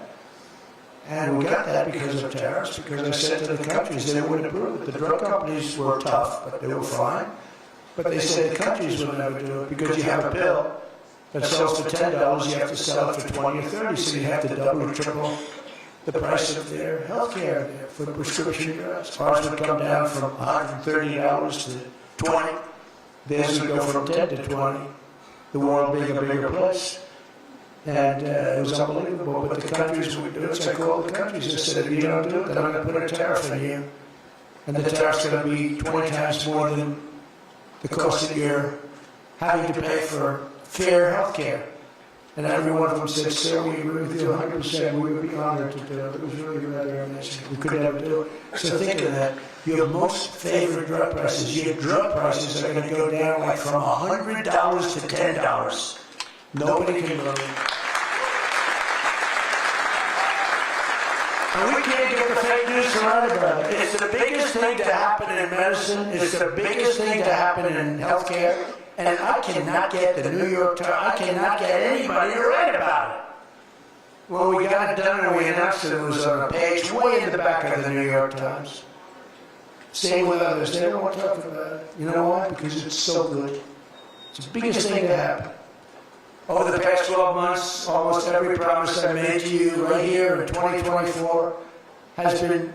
And we got that because of tariffs, because I said to the countries they wouldn't approve it. The drug companies were tough, but they were fine. But they said the countries would never do it because you have a pill that sells for $10, you have to sell it for 20 or 30, so you have to double or triple the price of their health care for prescription drugs. Ours would come down from $130 to 20. Theirs would go from 10 to 20, the world being a bigger place. And it was unbelievable, but the countries would do it. So I called the countries and said, if you don't do it, then I'm going to put a tariff on you. And the tariff's going to be 20 times more than the cost that you're having to pay for fair health care. And every one of them said, sir, we agree with you 100%. We would be honored to do it. It was really rather amazing. We could never do it. So think of that. Your most favorite drug prices, your drug prices are going to go down like from $100 to $10. Nobody can believe. And we can't get the fake news surrounded by it. It's the biggest thing to happen in medicine. It's the biggest thing to happen in healthcare. And I cannot get the New York Times, I cannot get anybody to write about it. Well, we got it done and we announced it was on a page way in the back of the New York Times. Same with others. They don't want to talk about it. You know why? Because it's so good. It's the biggest thing to happen. Over the past 12 months, almost every promise I made to you right here in 2024 has been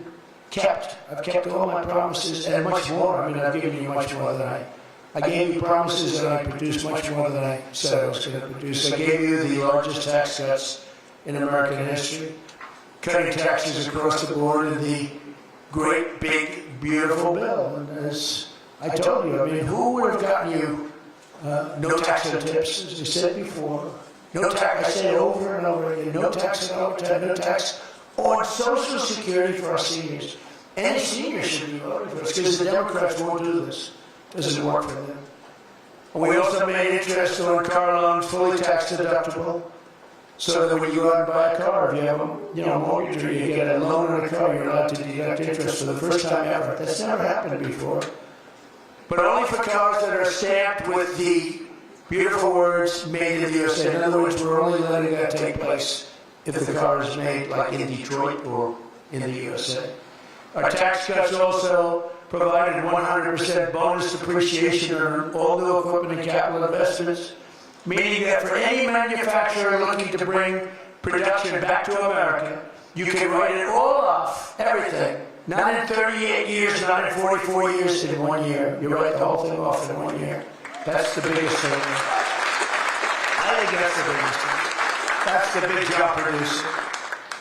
kept. I've kept all my promises and much more. I mean, I've given you much more than I gave you promises and I produced much more than I said I was going to produce. I gave you the largest tax cuts in American history, cutting taxes across the board in the great, big, beautiful bill. And as I told you, I mean, who would have gotten you no tax on tips, as I said before. No tax, I say it over and over again, no tax on overtime, no tax on Social Security for our seniors. Any senior should be voting for us because the Democrats won't do this. It doesn't work for them. And we also made interest on car loans fully tax deductible so that when you go out and buy a car, if you have a mortgage or you get a loan on a car, you're allowed to deduct interest for the first time ever. That's never happened before. But only for cars that are stamped with the beautiful words, made in the USA. In other words, we're only letting that take place if the car is made like in Detroit or in the USA. Our tax cuts also provided 100% bonus depreciation on all new equipment and capital investments, meaning that for any manufacturer looking to bring production back to America, you can write it all off, everything. Not in 38 years, not in 44 years, in 1 year. You write the whole thing off in 1 year. That's the biggest thing. I think that's the biggest thing. That's the big job producer.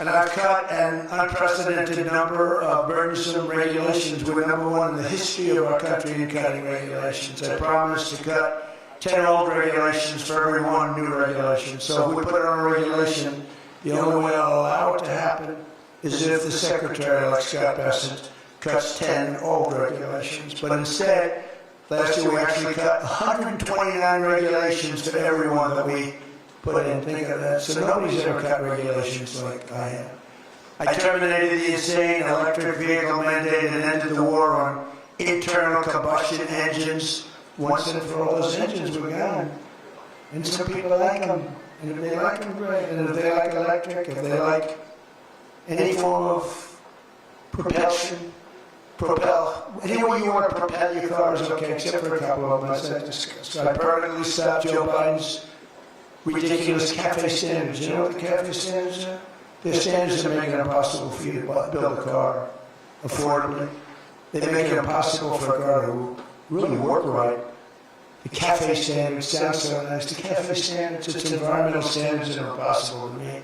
And I've cut an unprecedented number of burdensome regulations. We're number one in the history of our country in cutting regulations. I promised to cut 10 old regulations for every one new regulation. So if we put on a regulation, the only way I'll allow it to happen is if the Secretary, like Scott Bessent, cuts 10 old regulations. But instead, last year we actually cut 129 regulations for everyone that we put in. Think of that. So nobody's ever cut regulations like I have. I terminated the insane electric vehicle mandate and ended the war on internal combustion engines. Once and for all, those engines were gone. And some people like them. And if they like them, great. And if they like electric, if they like any form of propulsion, any way you want to propel your car is okay, except for a couple of them, as I discussed. So I permanently stopped Joe Biden's ridiculous cafe standards. You know what the cafe standards are? They're standards that make it impossible for you to build a car affordably. They make it impossible for a car to really work right. The cafe standards sound so nice. The cafe standards, its environmental standards are impossible to meet.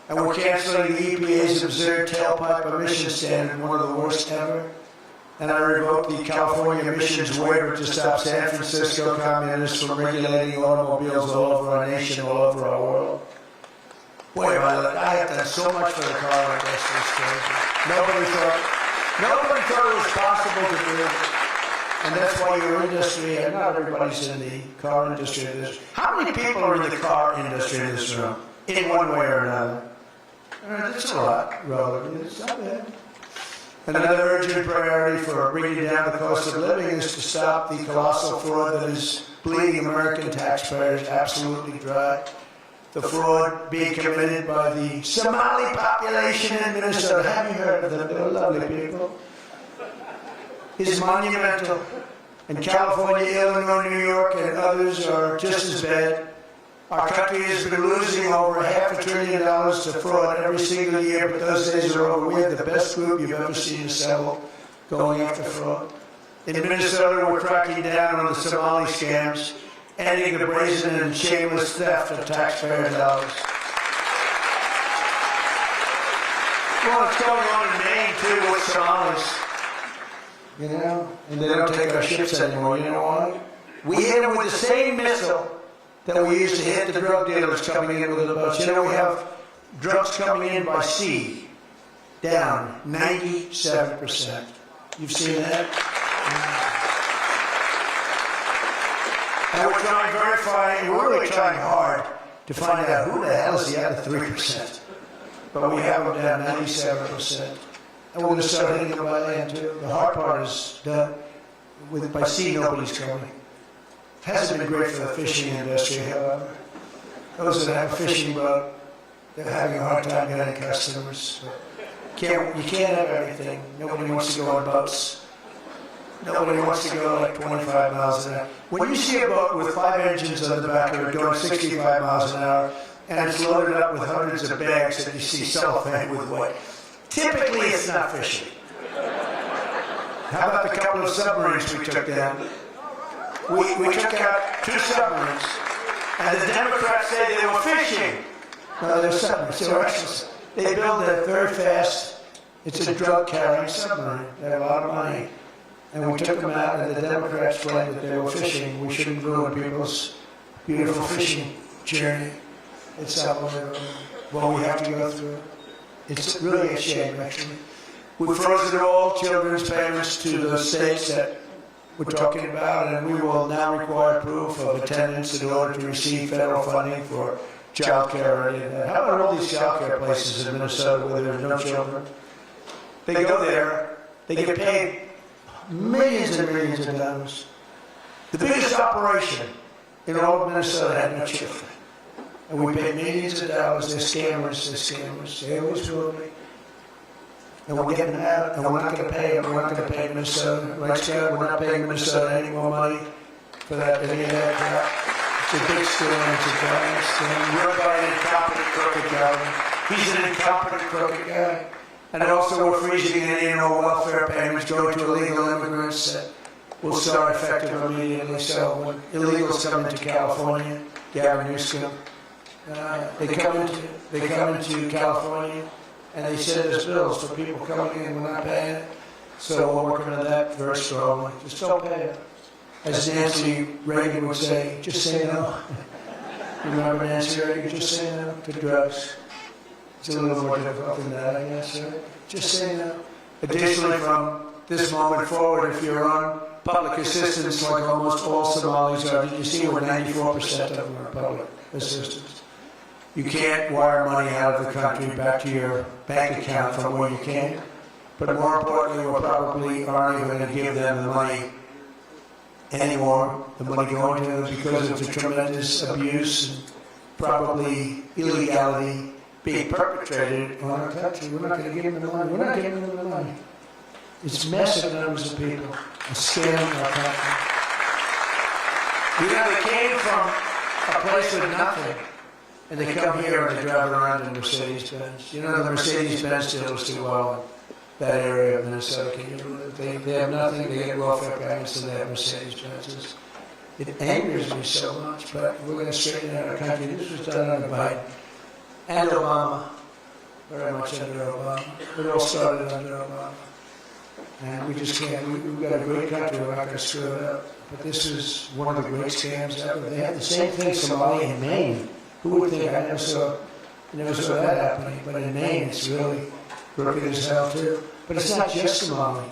And we're canceling the EPA's absurd tailpipe emission standard, one of the worst ever. And I revoked the California emissions waiver to stop San Francisco communists from regulating automobiles all over our nation, all over our world. Boy, I have done so much for the car industry. Nobody thought it was possible to do. And that's why your industry, and not everybody's in the car industry. How many people are in the car industry in this room, in one way or another? That's a lot, relatively. It's not bad. Another urgent priority for bringing down the cost of living is to stop the colossal fraud that is bleeding American taxpayers absolutely dry. The fraud being committed by the Somali population in Minnesota. Have you heard of them? They're lovely people. Is monumental. And California, Illinois, New York, and others are just as bad. Our country has been losing over $500 billion to fraud every single year, but those days are over. We have the best group you've ever seen assemble going after fraud. In Minnesota, we're cracking down on the Somali scams, ending the brazen and shameless theft of taxpayer dollars. Well, it's going on in Maine, too, with Somalis. You know, and they don't take our ships anymore. You know why? We hit them with the same missile that we used to hit the drug dealers coming in with the boats. You know, we have drugs coming in by sea, down 97%. You've seen that? And we're really trying hard to find out who the hell is the other 3%. But we have them down 97%. And we're going to start hitting them by land, too. The hard part is done. By sea, nobody's coming. Hasn't been great for the fishing industry, however. Those that have a fishing boat, they're having a hard time getting customers. You can't have everything. Nobody wants to go on boats. Nobody wants to go like 25 miles an hour. When you see a boat with 5 engines on the back of it going 65 miles an hour, and it's loaded up with hundreds of bags that you see cellophane with weight, typically it's not fishing. How about the couple of submarines we took down? We took out 2 submarines, and the Democrats say they were fishing. No, they're submarines. They build that very fast. It's a drug-carrying submarine. They have a lot of money. And we took them out, and the Democrats claimed that they were fishing. We shouldn't ruin people's beautiful fishing journey. It's something well, we have to go through. It's really a shame, actually. We've frozen all children's payments to those states that we're talking about, and we will now require proof of attendance in order to receive federal funding for child care. How about all these child care places in Minnesota where there's no children? They go there, they get paid millions and millions of dollars. The biggest operation in all of Minnesota had no children. And we pay millions of dollars. They're scammers. They always will be. And we're getting out, and we're not going to pay them. We're not going to pay Minnesota. Right, Scott? We're not paying Minnesota any more money for that. Any of that crap. It's a big scam. It's a giant scam. We're by an incompetent, crooked guy. He's an incompetent, crooked guy. And also we're freezing any and all welfare payments going to illegal immigrants that will start effective immediately. So when illegals come into California, Gavin Newsom, they come into California, and they send us bills for people coming in and we're not paying it. So we're working on that very strongly. Just don't pay it. As Nancy Reagan would say, just say no. You remember Nancy Reagan? Just say no to drugs. It's a little more difficult than that, I guess. Right? Just say no. Additionally, from this moment forward, if you're on public assistance, like almost all Somalis are, you see where 94% of them are public assistance. You can't wire money out of the country back to your bank account from where you came. But more importantly, we probably aren't even going to give them the money anymore. The money going to them because of the tremendous abuse and probably illegality being perpetrated on our country. We're not going to give them the money. We're not giving them the money. It's massive numbers of people. A scam in our country. You know, they came from a place with nothing, and they come here and they drive around in Mercedes-Benz. You know, the Mercedes-Benz dealers do well in that area of Minnesota. They have nothing. They get welfare payments, and they have Mercedes-Benzes. It angers me so much, but we're going to straighten out our country. This was done under Biden and Obama, very much under Obama. It all started under Obama. And we just can't, we've got a great country, we're not going to screw it up. But this is one of the great scams ever. They had the same thing in Somalia and Maine. Who would think? I never saw that happening, but in Maine it's really crooked as hell too. But it's not just Somalia.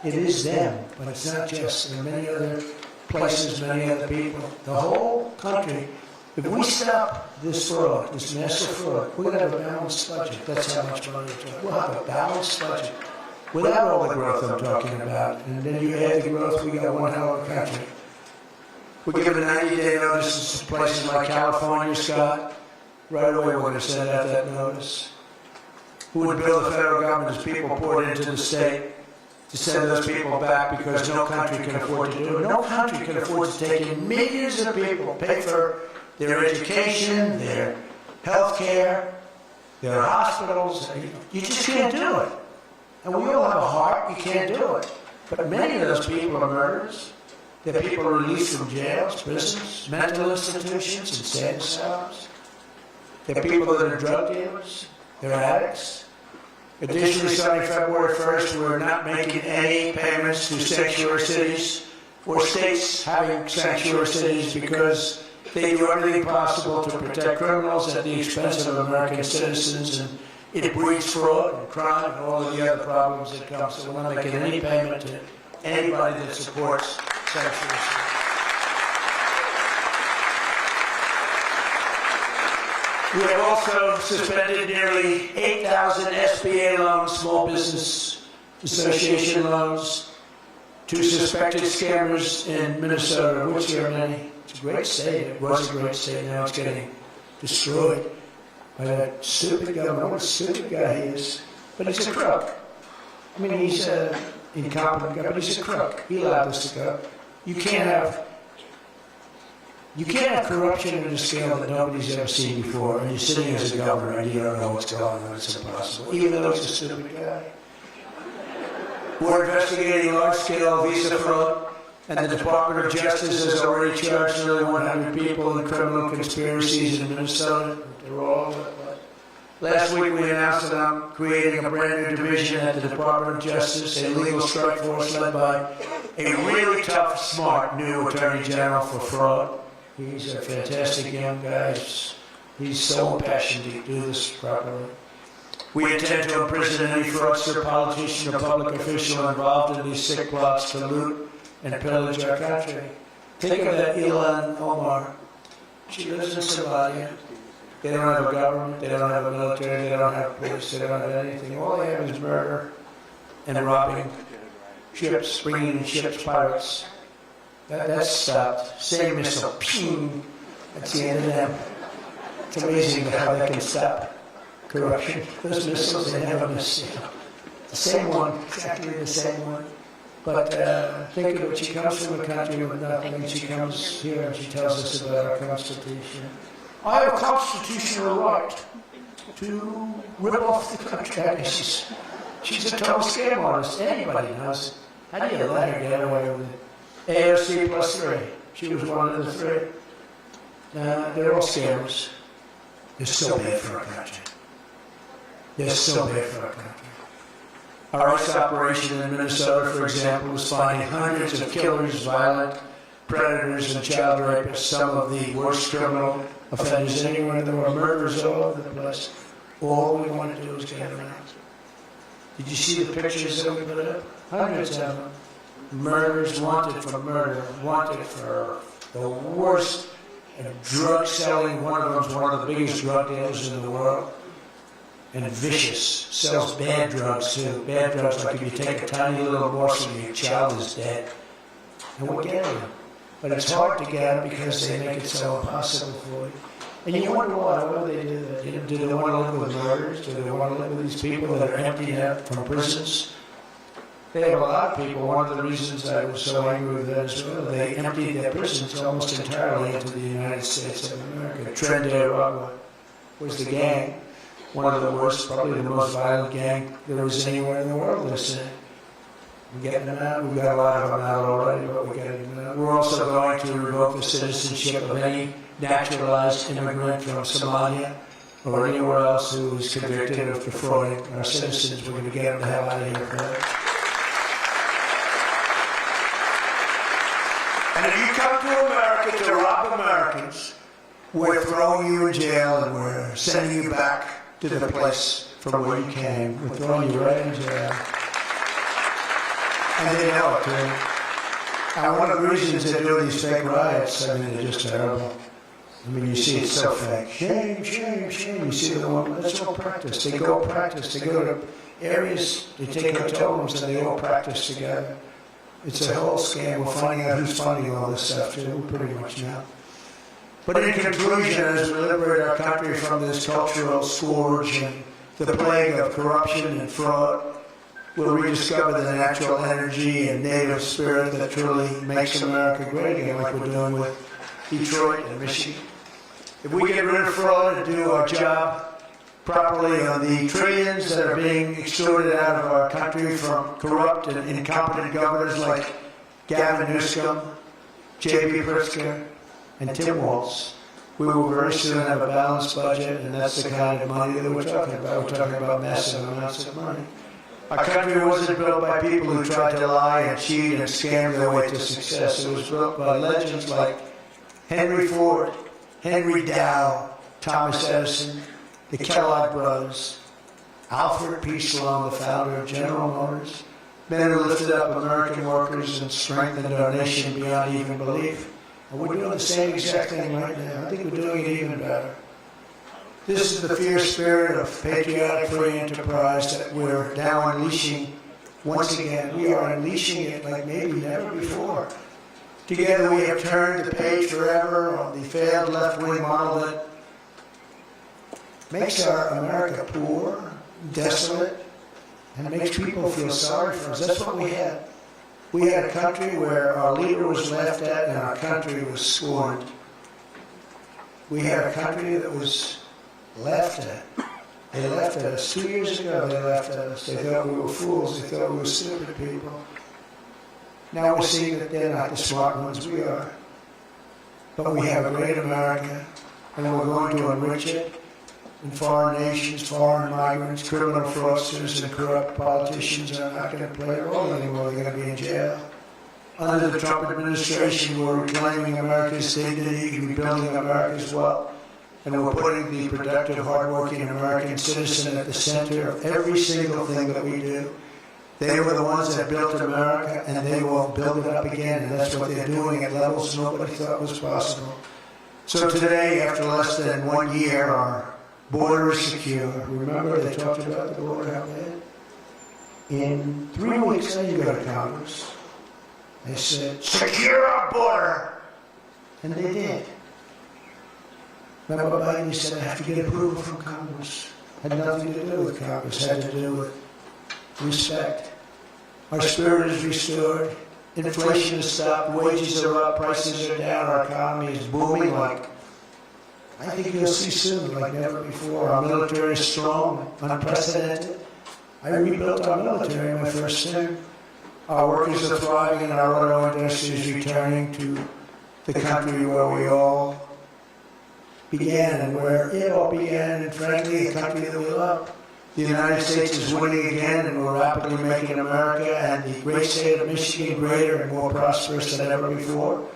It is them, but it's not just. There are many other places, many other people. The whole country, if we stop this fraud, this massive fraud, we're going to have a balanced budget. That's how much money we're talking. We'll have a balanced budget without all the growth I'm talking about. And then you add the growth, we got one hell of a country. We're giving 90-day notices to places like California, Scott. Right away we're going to send out that notice. Who would bill the federal government as people poured into the state to send those people back because no country can afford to do it? No country can afford to take in millions of people, pay for their education, their health care, their hospitals. You just can't do it. And we all have a heart, you can't do it. But many of those people are murderers. They're people released from jails, prisons, mental institutions, insane asylums. They're people that are drug dealers. They're addicts. Additionally, starting February 1st, we're not making any payments to sanctuary cities or states having sanctuary cities because they do everything possible to protect criminals at the expense of American citizens, and it breeds fraud and crime and all of the other problems that come. So we're not making any payment to anybody that supports sanctuary cities. We have also suspended nearly 8,000 SBA loans, Small Business Association loans, to suspected scammers in Minnesota, which are many. It's a great state. It was a great state. Now it's getting destroyed by that stupid government. What a stupid guy he is. But he's a crook. I mean, he's an incompetent guy, but he's a crook. He allowed this to go. You can't have corruption at a scale that nobody's ever seen before, and you're sitting as a governor and you don't know what's going on. It's impossible, even though he's a stupid guy. We're investigating large-scale visa fraud, and the Department of Justice has already charged nearly 100 people in criminal conspiracies in Minnesota. They're all. Last week we announced that I'm creating a brand new division at the Department of Justice, a legal strike force led by a really tough, smart new Attorney General for fraud. He's a fantastic young guy. He's so impassioned to do this properly. We intend to imprison any fraudster, politician, or public official involved in these sick plots to loot and pillage our country. Think of that Ilan Omar. She lives in Somalia. They don't have a government. They don't have a military. They don't have police. They don't have anything. All they have is murder and robbing ships, bringing in ships, pirates. That's stopped. Same missile, ping. That's the end of them. It's amazing how they can stop corruption. Those missiles, they never miss. The same one, exactly the same one. But think of it, she comes from a country with nothing, and she comes here and she tells us about our Constitution. I have a constitutional right to rip off the country. She's a total scam artist. Anybody knows. How do you let her get away with it? AOC plus 3. She was one of the 3. They're all scammers. They're so bad for our country. They're so bad for our country. Our ICE operation in Minnesota, for example, was finding hundreds of killers, violent predators, and child rapists, some of the worst criminal offenders anywhere in the world, murderers all over the place. All we want to do is get them out. Did you see the pictures that we put up? Hundreds of them. Murderers wanted for murder, wanted for the worst drug selling. One of them is one of the biggest drug dealers in the world. And vicious, sells bad drugs too. Bad drugs, like if you take a tiny little morsel and your child is dead. And we're getting them. But it's hard to get them because they make it so impossible for you. And you wonder why they do that. Do they want to live with murderers? Do they want to live with these people that are emptied out from prisons? They have a lot of people. One of the reasons I was so angry with Venezuela, they emptied their prisons almost entirely into the United States of America. Tren de Aragua was the gang, one of the worst, probably the most violent gang there was anywhere in the world, they say. We're getting them out. We've got a lot of them out already, but we're getting them out. We're also going to revoke the citizenship of any naturalized immigrant from Somalia or anywhere else who is convicted of defrauding our citizens. We're going to get them the hell out of here for that. And if you come to America to rob Americans, we're throwing you in jail and we're sending you back to the place from where you came. We're throwing you right in jail. And they know it, too. And one of the reasons they're doing these fake riots, I mean, they're just terrible. I mean, you see it's so fake. Shame, shame, shame. You see the one, that's all practice. They go practice. They go to areas, they take hotel rooms, and they all practice together. It's a whole scam. We're finding out who's funding all this stuff, too, pretty much now. But in conclusion, as we liberate our country from this cultural scourge and the plague of corruption and fraud, we'll rediscover the natural energy and native spirit that truly makes America great again, like we're doing with Detroit and Michigan. If we get rid of fraud and do our job properly on the trillions that are being extorted out of our country from corrupt and incompetent governors like Gavin Newsom, J.B. Pritzker, and Tim Walz, we will very soon have a balanced budget, and that's the kind of money that we're talking about. We're talking about massive amounts of money. Our country wasn't built by people who tried to lie and cheat and scam their way to success. It was built by legends like Henry Ford, Henry Dow, Thomas Edison, the Kellogg brothers, Alfred P. Sloan, the founder of General Motors, men who lifted up American workers and strengthened our nation beyond even belief. And we're doing the same exact thing right now. I think we're doing it even better. This is the fierce spirit of patriotic free enterprise that we're now unleashing once again. We are unleashing it like maybe never before. Together we have turned the page forever on the failed left-wing model that makes our America poor, desolate, and makes people feel sorry for us. That's what we had. We had a country where our leader was laughed at and our country was scorned. We had a country that was laughed at. They laughed at us. 2 years ago, they laughed at us. They thought we were fools. They thought we were stupid people. Now we're seeing that they're not the smart ones, we are. But we have a great America, and we're going to enrich it. And foreign nations, foreign migrants, criminal fraudsters, and corrupt politicians are not going to play a role anymore. They're going to be in jail. Under the Trump administration, we're reclaiming America's dignity, rebuilding America's wealth, and we're putting the productive, hardworking American citizen at the center of every single thing that we do. They were the ones that built America, and they will build it up again, and that's what they're doing at levels nobody thought was possible. So today, after less than 1 year, our border is secure. Remember, they talked about the border out there? In 3 weeks, then you go to Congress. They said, secure our border! And they did. Remember Biden said, I have to get approval from Congress. Had nothing to do with Congress, had to do with respect. Our spirit is restored. Inflation has stopped. Wages are up. Prices are down. Our economy is booming like I think you'll see soon, like never before. Our military is strong, unprecedented. I rebuilt our military in my first term. Our workers are thriving, and our auto industry is returning to the country where we all began and where it all began, and frankly, the country that we love. The United States is winning again, and we're rapidly making America and the great state of Michigan greater and more prosperous than ever before.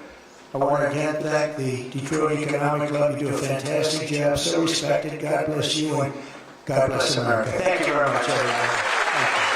I want to again thank the Detroit Economic Club. You do a fantastic job, so respected. God bless you, and God bless America. Thank you very much, everybody. Thank you.